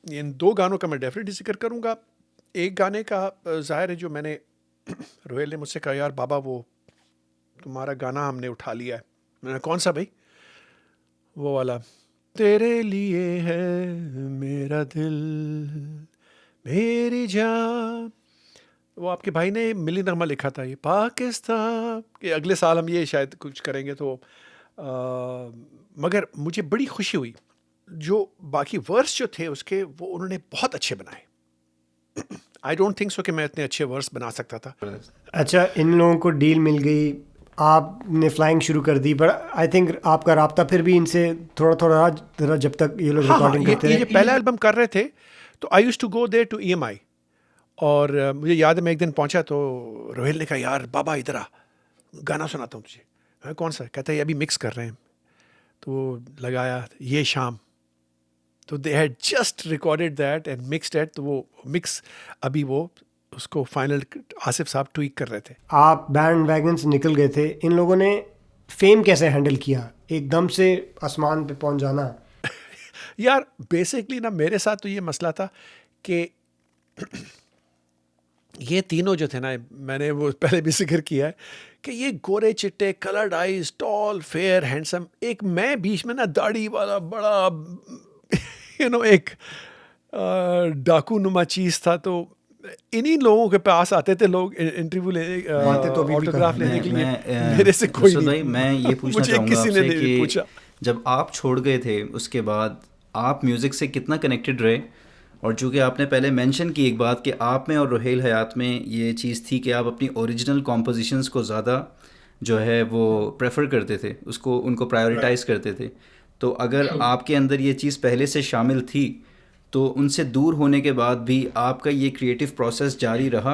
इन 2 गानों का मैं डेफिनेटली जिक्र करूँगा। एक गाने का ज़ाहिर है जो मैंने रोहेल ने मुझसे कहा यार बाबा वो तुम्हारा गाना हमने उठा लिया है। मैंने कौन सा भाई? वो वाला तेरे लिए है मेरा दिल मेरी जान, वो आपके भाई ने मिली नगमा लिखा था ये पाकिस्तान के। अगले साल हम ये शायद कुछ करेंगे तो मगर मुझे बड़ी खुशी हुई जो बाकी वर्स जो थे उसके वो उन्होंने बहुत अच्छे बनाए। आई डोंट थिंक सो कि मैं इतने अच्छे वर्स बना सकता था। अच्छा, इन लोगों को डील मिल गई, आपने फ्लाइंग शुरू कर दी, पर आई थिंक आपका राब्ता फिर भी इनसे थोड़ा थोड़ा रहा जब तक ये लोग रिकॉर्डिंग करते ये रहे। पहला एल्बम कर रहे थे तो I used to go there to EMI और मुझे याद है मैं एक दिन पहुंचा तो रोहेल ने कहा यार बाबा इधर आ, गाना सुनाता हूँ तुझे। मैं कौन सा? कहता है अभी मिक्स कर रहे हैं। तो वो लगाया ये शाम, तो they had just recorded that and mixed it. तो वो मिक्स अभी वो उसको फाइनल आसिफ साहब ट्वीक कर रहे थे। आप बैंड वैगन से निकल गए थे, इन लोगों ने फेम कैसे हैंडल किया, एकदम से आसमान पे पहुंच जाना? यार बेसिकली ना मेरे साथ तो ये मसला था कि ये तीनों जो थे ना, मैंने वो पहले भी जिक्र किया है कि ये गोरे चिट्टे coloured eyes tall fair handsome, एक मैं बीच में ना दाढ़ी वाला बड़ा एक डाकू नुमा चीज़ था। तो इन्हीं लोगों के पास आते थे लोग इंटरव्यू लेने, तो अभी भी ऑटोग्राफ करते हैं। लेने के लिए। मैं मेरे से कोई नुसरत नहीं। भाई, मैं ये पूछना मुझे चाहूँगा किसी ने आपसे नहीं पूछा। कि जब आप छोड़ गए थे उसके बाद आप म्यूज़िक से कितना कनेक्टेड रहे? और चूँकि आपने पहले मेंशन की एक बात कि आप में और रोहेल हयात में ये चीज़ थी कि आप अपनी ओरिजिनल कॉम्पोजिशंस को ज़्यादा जो है वो प्रेफर करते थे, उसको उनको प्रायोरिटाइज़ करते थे। तो अगर आपके अंदर ये चीज़ पहले से शामिल थी तो उनसे दूर होने के बाद भी आपका ये क्रिएटिव प्रोसेस जारी रहा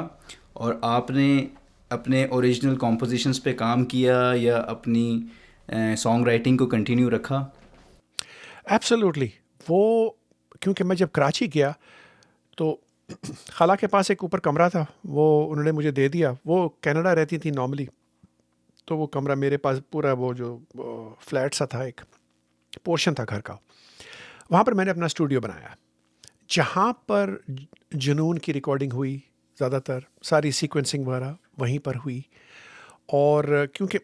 और आपने अपने ओरिजिनल कॉम्पोजिशंस पे काम किया या अपनी सॉन्ग राइटिंग को कंटिन्यू रखा? एब्सोल्युटली। वो क्योंकि मैं जब कराची गया तो खाला के पास एक ऊपर कमरा था, वो उन्होंने मुझे दे दिया। वो कनाडा रहती थी नॉर्मली, तो वो कमरा मेरे पास पूरा वो जो फ्लैट सा था, एक पोर्शन था घर का, वहाँ पर मैंने अपना स्टूडियो बनाया जहाँ पर जुनून की रिकॉर्डिंग हुई। ज़्यादातर सारी सीक्वेंसिंग वगैरह वहीं पर हुई। और क्योंकि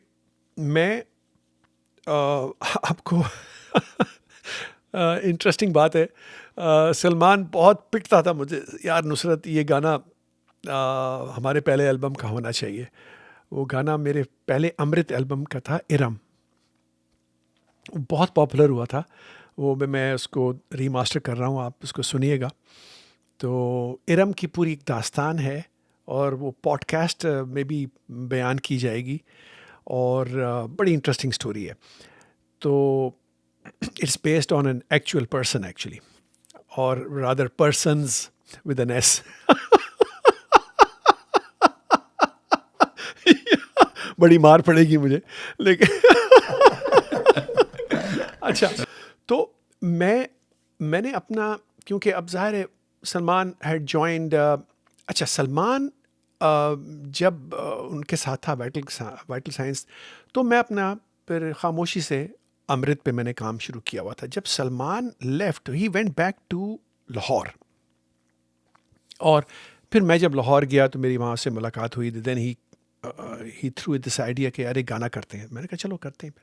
मैं आपको इंटरेस्टिंग बात है, सलमान बहुत पिटता था मुझे, यार नुसरत ये गाना हमारे पहले एल्बम का होना चाहिए। वो गाना मेरे पहले अमृत एल्बम का था, इरम। बहुत पॉपुलर हुआ था वो, मैं उसको रीमास्टर कर रहा हूँ, आप उसको सुनिएगा। तो इरम की पूरी एक दास्तान है और वो पॉडकास्ट में भी बयान की जाएगी और बड़ी इंटरेस्टिंग स्टोरी है। तो it's based on an actual person actually, और rather persons with an S. बड़ी मार पड़ेगी मुझे लेकिन अच्छा। तो मैंने अपना, क्योंकि अब ज़ाहिर है सलमान हैड जॉइंड, अच्छा सलमान जब उनके साथ था वाइटल साइंस, तो मैं अपना फिर खामोशी से अमृत पे मैंने काम शुरू किया हुआ था। जब Salman left he went back to Lahore और फिर मैं जब लाहौर गया तो मेरी वहाँ से मुलाकात हुई. Then he threw this idea कि अरे गाना करते हैं. मैंने कहा चलो करते हैं.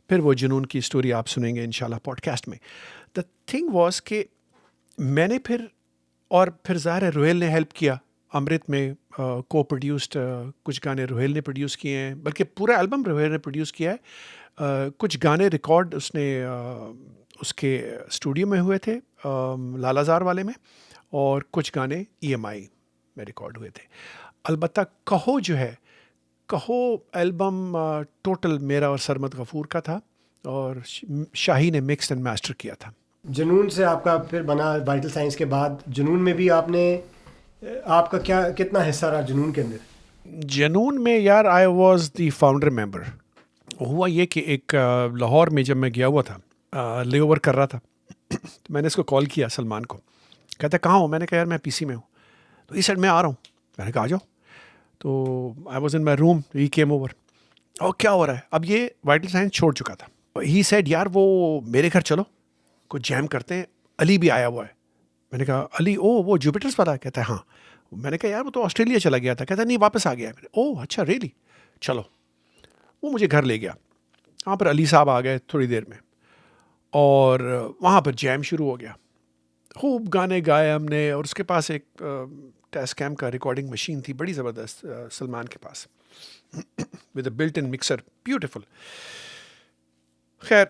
फिर वो जुनून की स्टोरी आप सुनेंगे इंशाल्लाह पॉडकास्ट में. द थिंग वॉज कि मैंने फिर ज़ाहिर है रोहेल ने हेल्प किया. अमृत में को प्रोड्यूस्ड कुछ गाने रोहेल ने प्रोड्यूस किए हैं, बल्कि पूरा एल्बम रोहेल ने प्रोड्यूस किया है. कुछ गाने रिकॉर्ड उसने उसके स्टूडियो में हुए थे लालाजार वाले में, और कुछ गाने EMI में रिकॉर्ड हुए थे. अलबत्ता कहो जो है, कहो एल्बम टोटल मेरा और सरमद गफूर का था, और शाही ने मिक्स एंड मास्टर किया था. जुनून से आपका फिर बना वाइटल साइंस के बाद. जुनून में भी आपने आपका कितना हिस्सा रहा जुनून के अंदर? जुनून में यार I was the founder member. हुआ ये कि एक लाहौर में जब मैं गया हुआ था, ले ओवर कर रहा था, तो मैंने इसको कॉल किया सलमान को. कहता कहाँ हो? मैंने कहा यार मैं PC में हूँ. तो इस साइड में आ रहा हूँ. मैंने कहा आ जाओ. तो I was in my room, he came over. और क्या हो रहा है? अब ये वाइटल साइंस छोड़ चुका था. ही सेड यार वो मेरे घर चलो, कुछ जैम करते हैं, अली भी आया हुआ है. मैंने कहा अली? ओ वो जुपिटर्स वाला? कहता है हाँ. मैंने कहा यार वो तो ऑस्ट्रेलिया चला गया था. कहता नहीं वापस आ गया. ओह अच्छा रियली, चलो. वो मुझे घर ले गया. वहाँ पर अली साहब आ गए थोड़ी देर में, और वहाँ पर जैम शुरू हो गया. खूब गाने गाए हमने, और उसके पास एक टेस्कैम का रिकॉर्डिंग मशीन थी बड़ी ज़बरदस्त सलमान के पास, with a built in mixer, beautiful. खैर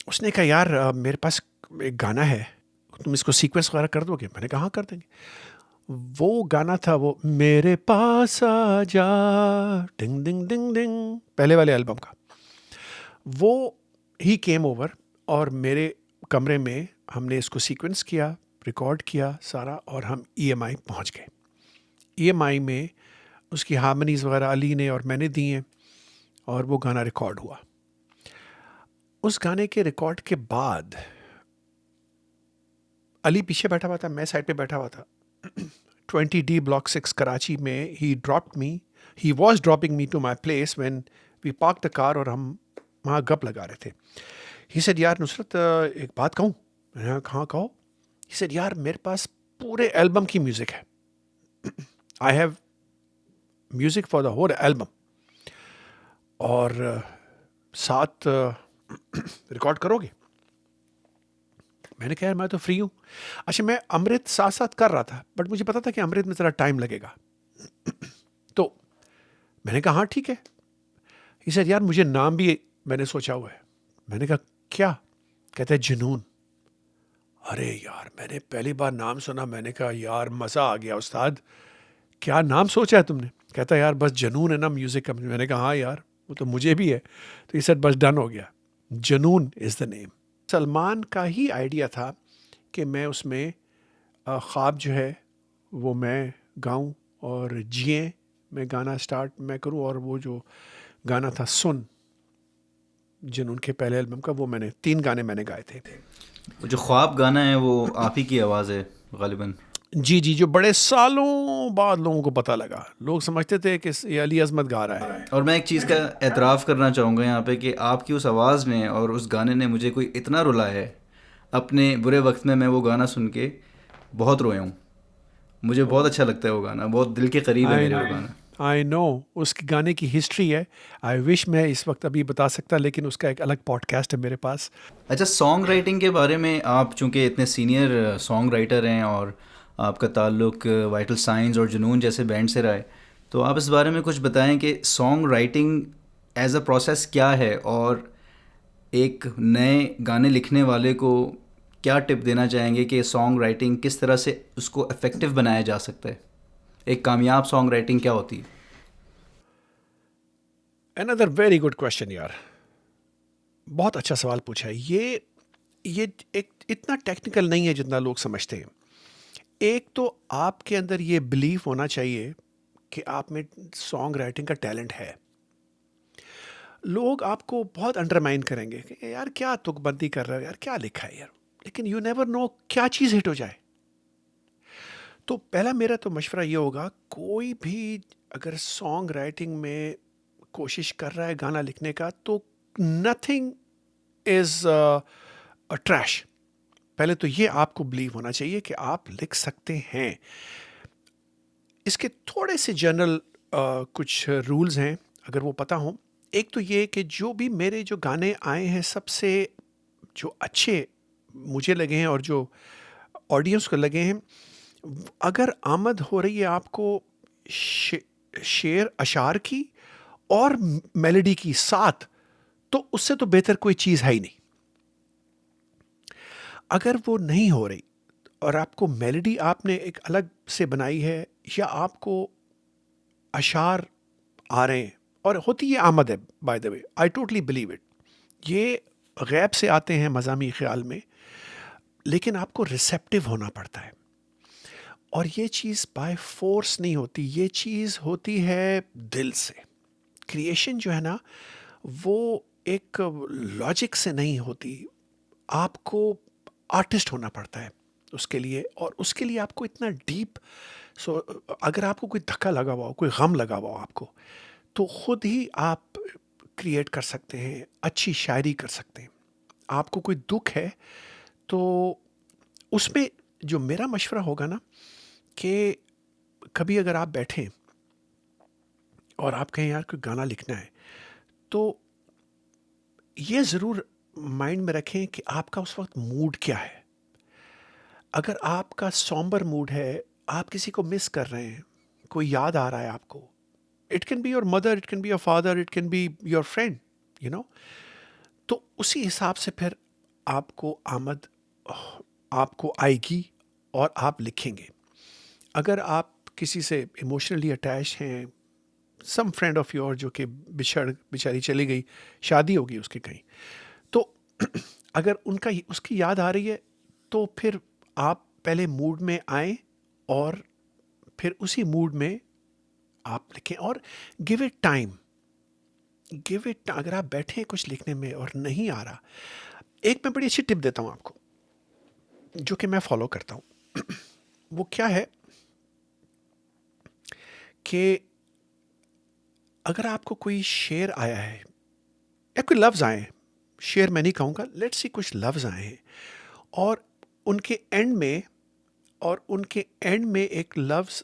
उसने कहा यार मेरे पास एक गाना है, तुम इसको सीक्वेंस वगैरह कर दोगे? मैंने कहा हाँ कर देंगे. वो गाना था वो मेरे पास आ जा, डिंग डिंग डिंग डिंग, पहले वाले एल्बम का. वो ही केम ओवर, और मेरे कमरे में हमने इसको सीक्वेंस किया, रिकॉर्ड किया सारा, और हम EMI पहुंच गए. EMI में उसकी हार्मनीज़ वगैरह अली ने और मैंने दी हैं, और वो गाना रिकॉर्ड हुआ. उस गाने के रिकॉर्ड के बाद अली पीछे बैठा हुआ था, मैं साइड पे बैठा हुआ था. 20D ब्लॉक 6 कराची में he was dropping me to my place when we park the car, और हम वहाँ गप लगा रहे थे. ही सेड यार नुसरत एक बात कहूँ? मैंने कहा हाँ कहो. ही सेड यार मेरे पास पूरे एल्बम की म्यूज़िक है. I have music for the whole album, और साथ रिकॉर्ड करोगे? मैंने कहा यार मैं तो फ्री हूँ. अच्छा मैं अमृत साथ साथ कर रहा था, बट मुझे पता था कि अमृत में ज़रा टाइम लगेगा. तो मैंने कहा हाँ ठीक है. ही सेड यार मुझे नाम भी मैंने सोचा हुआ है. मैंने कहा क्या? कहते हैं जुनून. अरे यार मैंने पहली बार नाम सुना. मैंने कहा यार मज़ा आ गया उस्ताद, क्या नाम सोचा है तुमने? कहता है यार बस जुनून है ना म्यूज़िक का. मैंने कहा हाँ यार वो तो मुझे भी है. तो ये सेड बस डन हो गया, जुनून इज़ द नेम. सलमान का ही आइडिया था कि मैं उसमें ख्वाब जो है वो मैं गाऊं, और जिए मैं गाना स्टार्ट मैं करूं. और वो जो गाना था सुन, जुनून के पहले एल्बम का, वो मैंने 3 गाने मैंने गाए थे. वो जो ख्वाब गाना है वो आप ही की आवाज़ है गालिबन? जी, जो बड़े सालों बाद लोगों को पता लगा. लोग समझते थे कि ये अली अज़मत गा रहा है. और मैं एक चीज़ का एतराफ़ करना चाहूँगा यहाँ पे कि आपकी उस आवाज़ ने और उस गाने ने मुझे कोई इतना रुलाया है. अपने बुरे वक्त में मैं वो गाना सुन के बहुत रोया हूँ. मुझे बहुत अच्छा लगता है वो गाना, बहुत दिल के करीब है मेरे वो गाना. आई नो उसके गाने की हिस्ट्री है. आई विश मैं इस वक्त अभी बता सकता, लेकिन उसका एक अलग पॉडकास्ट है मेरे पास. अच्छा, सॉन्ग राइटिंग के बारे में, आप चूँकि इतने सीनियर सॉन्ग राइटर हैं और आपका ताल्लुक वाइटल साइंस और जुनून जैसे बैंड से रहा है, तो आप इस बारे में कुछ बताएं कि song writing as a process क्या है, और एक नए गाने लिखने वाले को क्या टिप देना चाहेंगे कि सॉन्ग राइटिंग किस तरह से उसको इफ़ेक्टिव बनाया जा सकता है? एक कामयाब सॉन्ग राइटिंग क्या होती है? अनदर वेरी गुड क्वेश्चन यार, बहुत अच्छा सवाल पूछा है. ये एक इतना टेक्निकल नहीं है जितना लोग समझते हैं. एक तो आपके अंदर ये बिलीफ होना चाहिए कि आप में सॉन्ग राइटिंग का टैलेंट है. लोग आपको बहुत अंडरमाइन करेंगे कि यार क्या तुकबंदी कर रहे हो यार, क्या लिखा है यार, लेकिन यू नेवर नो क्या चीज़ हिट हो जाए. तो पहला मेरा तो मशवरा ये होगा, कोई भी अगर सॉन्ग राइटिंग में कोशिश कर रहा है गाना लिखने का, तो नथिंग इज़ अ ट्रैश. पहले तो ये आपको बिलीव होना चाहिए कि आप लिख सकते हैं. इसके थोड़े से जनरल कुछ रूल्स हैं अगर वो पता हो। एक तो ये कि जो भी मेरे जो गाने आए हैं सबसे जो अच्छे मुझे लगे हैं और जो ऑडियंस को लगे हैं, अगर आमद हो रही है आपको शेर अशार की और मेलोडी की साथ, तो उससे तो बेहतर कोई चीज़ है ही नहीं। अगर वो नहीं हो रही और आपको मेलोडी आपने एक अलग से बनाई है या आपको अशार आ रहे हैं, और होती ये आमद है by the way, I totally believe it, ये गैब से आते हैं मज़ामी ख्याल में, लेकिन आपको रिसेप्टिव होना पड़ता है। और ये चीज़ बाय फोर्स नहीं होती, ये चीज़ होती है दिल से। क्रिएशन जो है ना वो एक लॉजिक से नहीं होती, आपको आर्टिस्ट होना पड़ता है उसके लिए, और उसके लिए आपको इतना डीप अगर आपको कोई धक्का लगा हुआ हो, कोई गम लगा हुआ हो आपको, तो ख़ुद ही आप क्रिएट कर सकते हैं, अच्छी शायरी कर सकते हैं। आपको कोई दुख है तो उसमें जो मेरा मशवरा होगा ना कि कभी अगर आप बैठें और आप कहें यार कोई गाना लिखना है, तो ये ज़रूर माइंड में रखें कि आपका उस वक्त मूड क्या है। अगर आपका सॉम्बर मूड है, आप किसी को मिस कर रहे हैं, कोई याद आ रहा है आपको, it can be your mother, it can be your father, it can be your friend, you know, तो उसी हिसाब से फिर आपको आमद आपको आएगी और आप लिखेंगे। अगर आप किसी से इमोशनली अटैच हैं, सम फ्रेंड ऑफ योर जो कि बेचारी चली गई, शादी होगी उसकी कहीं, तो अगर उसकी याद आ रही है, तो फिर आप पहले मूड में आए और फिर उसी मूड में आप लिखें और गिव इट टाइम। अगर आप बैठे हैं कुछ लिखने में और नहीं आ रहा, एक मैं बड़ी अच्छी टिप देता हूं आपको जो कि मैं फॉलो करता हूं। वो क्या है कि अगर आपको कोई शेर आया है या कोई लफ्ज़ आए हैं, शेर मैं नहीं कहूँगा, लेट्स सी कुछ लफ्ज़ आए हैं और उनके एंड में एक लफ्ज़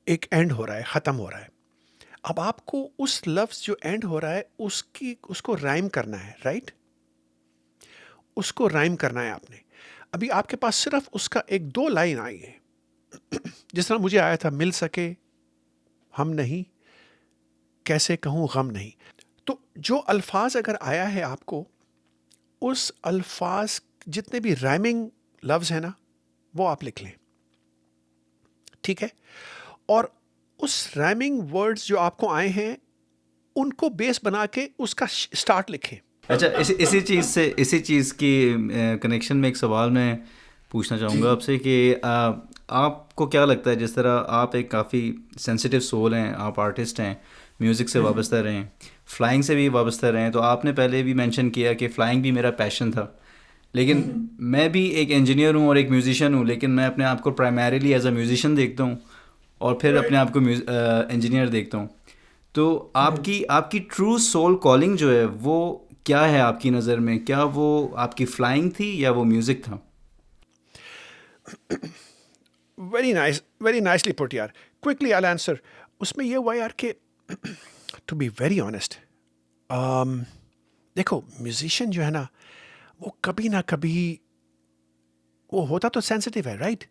एक एंड हो रहा है, ख़त्म हो रहा है। अब आपको उस लफ्ज़ जो एंड हो रहा है उसको राइम करना है, राइट? उसको राइम करना है आपने। अभी आपके पास सिर्फ उसका 1-2 लाइन आई है। जिस तरह मुझे आया था, मिल सके हम नहीं, कैसे कहूँ गम नहीं। तो जो अल्फाज अगर आया है आपको, उस अल्फाज जितने भी राइमिंग लफ्ज़ हैं ना, वो आप लिख लें, ठीक है? और उस राइमिंग वर्ड्स जो आपको आए हैं, उनको बेस बना के उसका स्टार्ट लिखें। अच्छा, इसी चीज़ की कनेक्शन में एक सवाल मैं पूछना चाहूँगा आपसे कि आपको क्या लगता है, जिस तरह आप एक काफ़ी सेंसिटिव सोल हैं, आप आर्टिस्ट हैं, म्यूज़िक से वाबस्ता रहे हैं, फ़्लाइंग से भी वाबस्ता रहे हैं, तो आपने पहले भी मेंशन किया कि फ़्लाइंग भी मेरा पैशन था, लेकिन मैं भी एक इंजीनियर हूँ और एक म्यूज़िशियन हूँ, लेकिन मैं अपने आप को प्राइमरीली एज अ म्यूज़िशियन देखता हूँ और फिर अपने आप को इंजीनियर देखता हूँ। तो आपकी ट्रू सोल कॉलिंग जो है वो क्या है आपकी नज़र में? क्या वो आपकी फ्लाइंग थी या वो म्यूज़िक था? वेरी नाइसली पुट यार। Quickly I answer. उसमें ये हुआ यार कि टू बी वेरी ऑनेस्ट, देखो म्यूजिशियन जो है ना, वो कभी ना कभी वो होता तो सेंसिटिव है, राइट?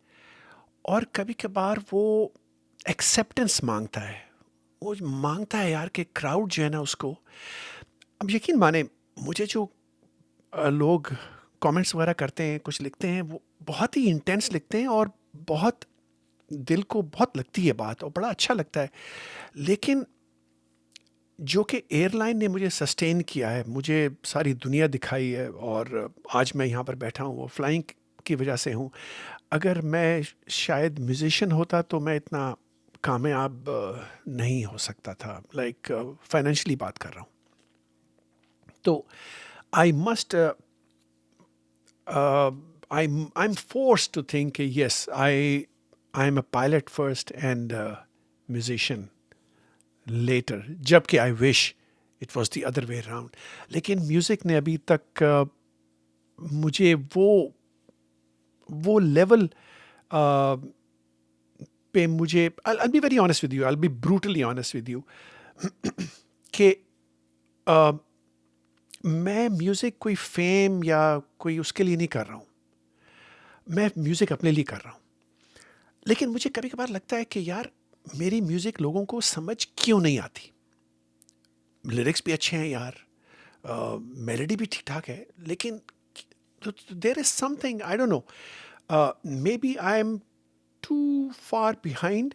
और कभी कभार वो एक्सेप्टेंस मांगता है, वो मांगता है यार कि क्राउड जो है ना उसको। अब यकीन माने, मुझे जो लोग कमेंट्स वगैरह करते हैं, कुछ लिखते हैं, वो बहुत ही इंटेंस लिखते हैं और बहुत दिल को बहुत लगती है बात और बड़ा अच्छा लगता है। लेकिन जो कि एयरलाइन ने मुझे सस्टेन किया है, मुझे सारी दुनिया दिखाई है और आज मैं यहाँ पर बैठा हूँ, वो फ्लाइंग की वजह से हूँ। अगर मैं शायद म्यूजिशियन होता तो मैं इतना कामयाब नहीं हो सकता था, लाइक फाइनेंशियली बात कर रहा हूँ। तो I must, I'm forced to think, yes, I'm a pilot first and a musician later. जबकि I wish it was the other way around. लेकिन म्यूज़िक ने अभी तक मुझे वो लेवल पे मुझे I'll be very honest with you, I'll be brutally honest with you कि मैं म्यूज़िक कोई फेम या कोई उसके लिए नहीं कर रहा हूँ, मैं म्यूज़िक अपने लिए कर रहा हूँ। लेकिन मुझे कभी कभार लगता है कि यार मेरी म्यूज़िक लोगों को समझ क्यों नहीं आती। लिरिक्स भी अच्छे हैं यार, मेलोडी भी ठीक ठाक है, लेकिन there is something I don't know, maybe I am too far behind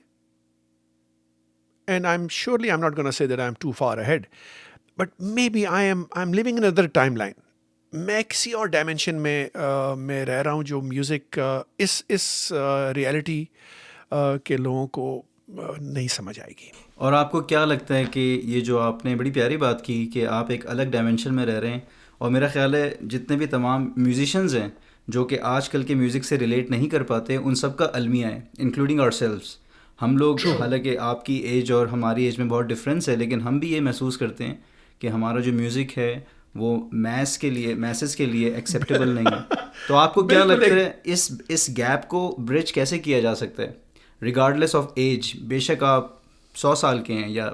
and I'm not going to say that I'm too far ahead, but maybe I'm living in another timeline. मैं किसी और dimension में रह रहा हूँ जो music इस reality के लोगों को नहीं समझ आएगी। और आपको क्या लगता है कि ये जो आपने बड़ी प्यारी बात की कि आप एक अलग डायमेंशन में रह रहे हैं, और मेरा ख्याल है जितने भी तमाम म्यूजिशियंस हैं जो कि आजकल के म्यूज़िक से रिलेट नहीं कर पाते, उन सब का अलमिया है, इंक्लूडिंग आवरसेल्व्स। हम लोग, हालांकि आपकी एज और हमारी एज में बहुत डिफरेंस है, लेकिन हम भी ये महसूस करते हैं कि हमारा जो म्यूज़िक है वो मैसेस के लिए एक्सेप्टेबल नहीं है। तो आपको क्या लगता है इस गैप को ब्रिज कैसे किया जा सकता है, रिगार्डलेस ऑफ एज? बेशक आप 100 साल के हैं या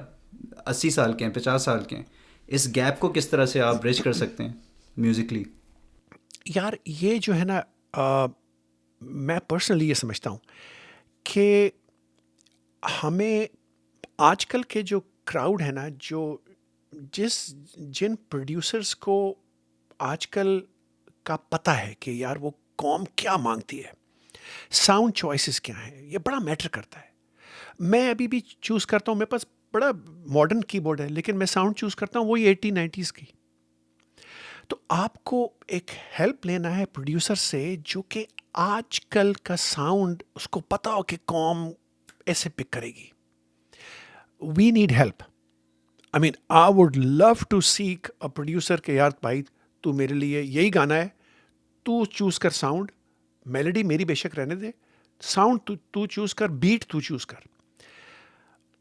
80 साल के हैं, 50 साल के हैं, इस गैप को किस तरह से आप ब्रिज कर सकते हैं म्यूज़िकली? यार ये जो है ना, मैं पर्सनली ये समझता हूँ कि हमें आजकल के जो क्राउड है ना, जो जिन प्रोड्यूसर्स को आजकल का पता है कि यार वो कौम क्या मांगती है, साउंड चॉइसेस क्या हैं, ये बड़ा मैटर करता है। मैं अभी भी चूज़ करता हूँ, मेरे पास बड़ा मॉडर्न कीबोर्ड है, लेकिन मैं साउंड चूज़ करता हूँ वही 80-90s की। तो आपको एक हेल्प लेना है प्रोड्यूसर से जो कि आजकल का साउंड उसको पता हो कि कौम ऐसे पिक करेगी। We need help. I mean I would love to seek a producer के यार भाई तू मेरे लिए यही गाना है, तू चूज़ कर साउंड, मेलोडी मेरी बेशक रहने दे, साउंड तू चूज़ कर, बीट तू चूज़ कर,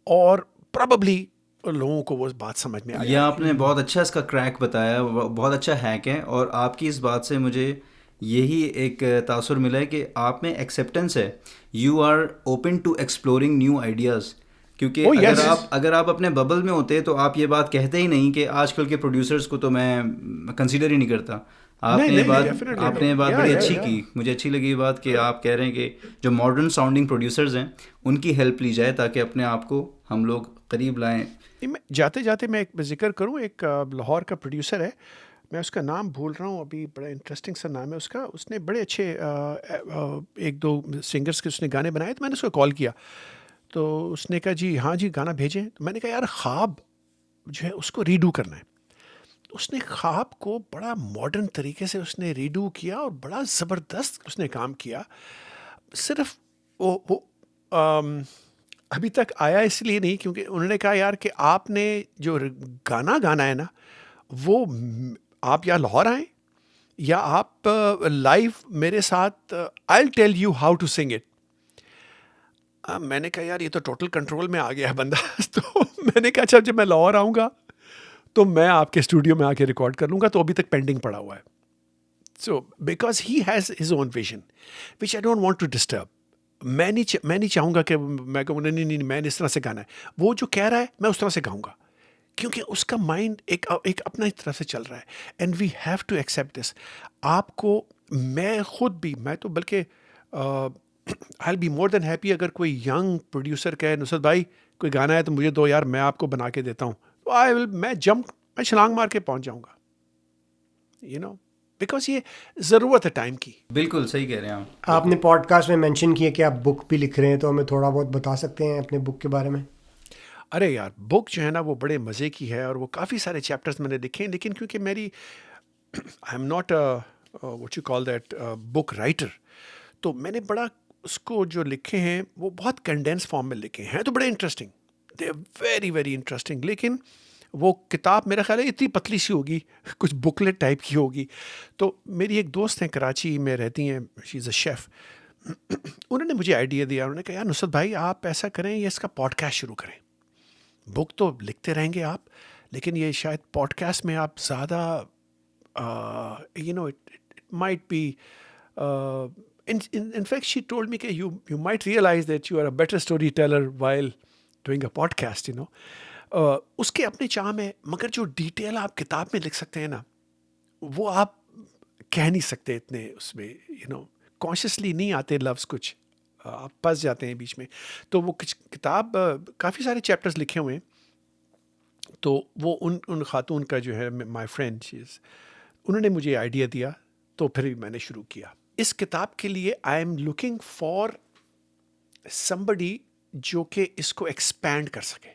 और प्रोबेबली लोगों को वो बात समझ में आ यह आपने बहुत अच्छा इसका क्रैक बताया, बहुत अच्छा हैक है। और आपकी इस बात से मुझे यही एक तासुर मिला है कि आप में एक्सेप्टेंस है, you are open to exploring new ideas. क्योंकि अगर आप अपने बबल में होते तो आप ये बात कहते ही नहीं कि आजकल के प्रोड्यूसर्स को तो मैं कंसीडर ही नहीं करता। आपने ये बात बड़ी अच्छी की, मुझे अच्छी लगी ये बात कि आप कह रहे हैं कि जो मॉडर्न साउंडिंग प्रोड्यूसर्स हैं उनकी हेल्प ली जाए ताकि अपने आप को हम लोग करीब लाएं। जाते जाते मैं एक जिक्र करूं, एक लाहौर का प्रोड्यूसर है, मैं उसका नाम भूल रहा हूं अभी, बड़ा इंटरेस्टिंग सा नाम है उसका। उसने बड़े अच्छे 1-2 सिंगर्स के उसने गाने बनाए, तो मैंने उसको कॉल किया तो उसने कहा जी हाँ जी गाना भेजें। तो मैंने कहा यार ख्वाब जो है उसको रीडू करना है। उसने ख्वाब को बड़ा मॉडर्न तरीके से उसने रीडू किया और बड़ा ज़बरदस्त उसने काम किया। सिर्फ वो अभी तक आया इसलिए नहीं क्योंकि उन्होंने कहा यार कि आपने जो गाना है ना, वो आप या लाहौर आएँ या आप लाइव मेरे साथ, I will tell you how to sing it. मैंने कहा यार ये तो टोटल कंट्रोल में आ गया है बंदा। तो मैंने कहा अच्छा जब मैं लाहौर आऊँगा तो मैं आपके स्टूडियो में आके रिकॉर्ड कर लूँगा, तो अभी तक पेंडिंग पड़ा हुआ है। So because he has his own vision which I don't want to disturb. मैं नहीं चाहूँगा कि मैं कहूँ नहीं मैंने इस तरह से गाना है, वो जो कह रहा है मैं उस तरह से गाऊँगा, क्योंकि उसका माइंड एक अपना इस तरह से चल रहा है। And we have to accept this. आपको मैं खुद भी, मैं तो बल्कि I will be more than happy अगर कोई यंग प्रोड्यूसर कहे नुसरत भाई कोई गाना है तो मुझे दो यार, मैं आपको बना के देता हूँ, तो मैं छलांग मार के पहुँच जाऊँगा, यू नो, बिकॉज ये ज़रूरत है टाइम की। बिल्कुल सही कह रहे हैं आप। आपने पॉडकास्ट में मेंशन किया कि आप बुक भी लिख रहे हैं, तो हमें थोड़ा बहुत बता सकते हैं अपने बुक के बारे में? अरे यार बुक जो है ना वो बड़े मज़े की है और वो काफ़ी सारे चैप्टर्स मैंने लिखे हैं, लेकिन क्योंकि मेरी I am not what you call that book writer, तो मैंने बड़ा उसको जो लिखे हैं वो बहुत कंडेंस फॉर्म में लिखे हैं। तो बड़े interesting, they are very very interesting, लेकिन वो किताब मेरा ख्याल है इतनी पतली सी होगी, कुछ बुकलेट टाइप की होगी। तो मेरी एक दोस्त हैं कराची में रहती हैं, शी इज़ अ शेफ़, उन्होंने मुझे आइडिया दिया। उन्होंने कहा यार नुसरत भाई आप ऐसा करें, ये इसका पॉडकास्ट शुरू करें। बुक तो लिखते रहेंगे आप, लेकिन ये शायद पॉडकास्ट में आप ज़्यादा you know it might be in fact, she told me that you might realize that you are a better storyteller while doing a podcast, you know. उसके अपने चार्म है, मगर जो डिटेल आप किताब में लिख सकते हैं ना, वो आप कह नहीं सकते इतने उसमें, you know, कॉन्शियसली नहीं आते लफ्ज़ कुछ, आप फंस जाते हैं बीच में. तो वो कुछ किताब काफ़ी सारे चैप्टर्स लिखे हुए हैं. तो वो उन खातून का जो है, माय फ्रेंड, उन्होंने मुझे आइडिया दिया, तो फिर मैंने शुरू किया. इस किताब के लिए I am looking for somebody जो कि इसको एक्सपैंड कर सके,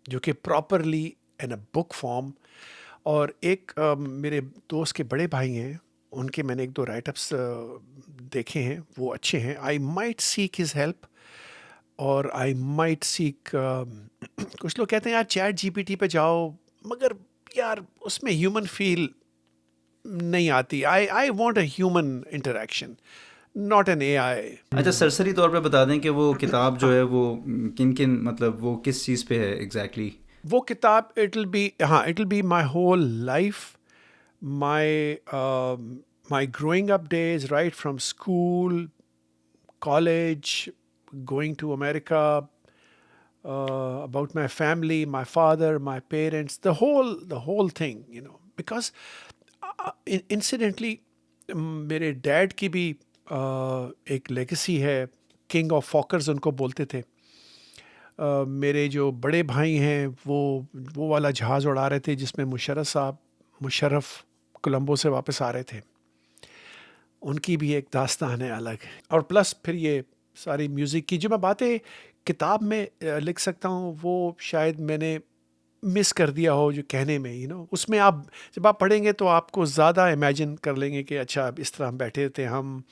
जो कि properly in a book form. और एक मेरे दोस्त के बड़े भाई हैं, उनके मैंने 1-2 राइटअप्स देखे हैं, वो अच्छे हैं. I might seek his help, और आई माइट सीक कुछ लोग कहते हैं यार चैट जीपीटी पे जाओ, मगर यार उसमें ह्यूमन फील नहीं आती. I want a human interaction, not an AI. अच्छा, सरसरी तौर पे बता दें कि वो किताब जो है वो किन मतलब वो किस चीज़ पे है एग्जैक्टली? वो किताब it will be my whole life, my growing up days, right from school, college, going to America, about my family, my father, my parents, the whole thing, you know. Because incidentally, मेरे dad की भी एक legacy है, king of फॉकर्स उनको बोलते थे. मेरे जो बड़े भाई हैं वो वाला जहाज़ उड़ा रहे थे जिसमें मुशर्रफ कोलंबो से वापस आ रहे थे. उनकी भी एक दास्तान है अलग. और प्लस फिर ये सारी म्यूज़िक की जो मैं बातें किताब में लिख सकता हूँ, वो शायद मैंने मिस कर दिया हो जो कहने में, you know. उसमें आप जब आप पढ़ेंगे तो आपको ज़्यादा इमेजिन कर लेंगे कि अच्छा इस तरह बैठे थे हम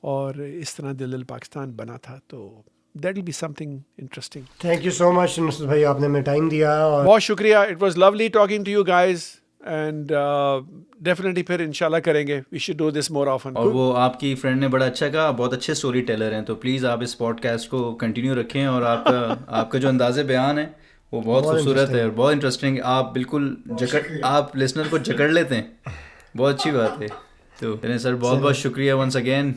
और इस तरह दिल पाकिस्तान बना था. तो that will be something interesting. Thank you so much Nusrat भाई, आपने हमें टाइम दिया. और बहुत शुक्रिया. It was lovely talking to you guys, and definitely फिर इंशाल्लाह करेंगे. We should do this more often. और वो आपकी फ्रेंड ने बड़ा अच्छा कहा, बहुत अच्छे स्टोरी टेलर हैं, तो प्लीज़ आप इस पॉडकास्ट को कंटिन्यू रखें. और आपका जो अंदाज़े बयान है वो बहुत खूबसूरत है और बहुत इंटरेस्टिंग. आप बिल्कुल आप लिसनर को जकड़ लेते हैं, बहुत अच्छी बात है. तो चलें सर, बहुत बहुत शुक्रिया वंस अगेन.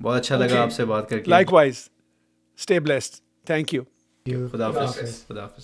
बहुत अच्छा लगा आपसे बात करके. Likewise. Stay blessed. Thank you. खुदा हाफिज़.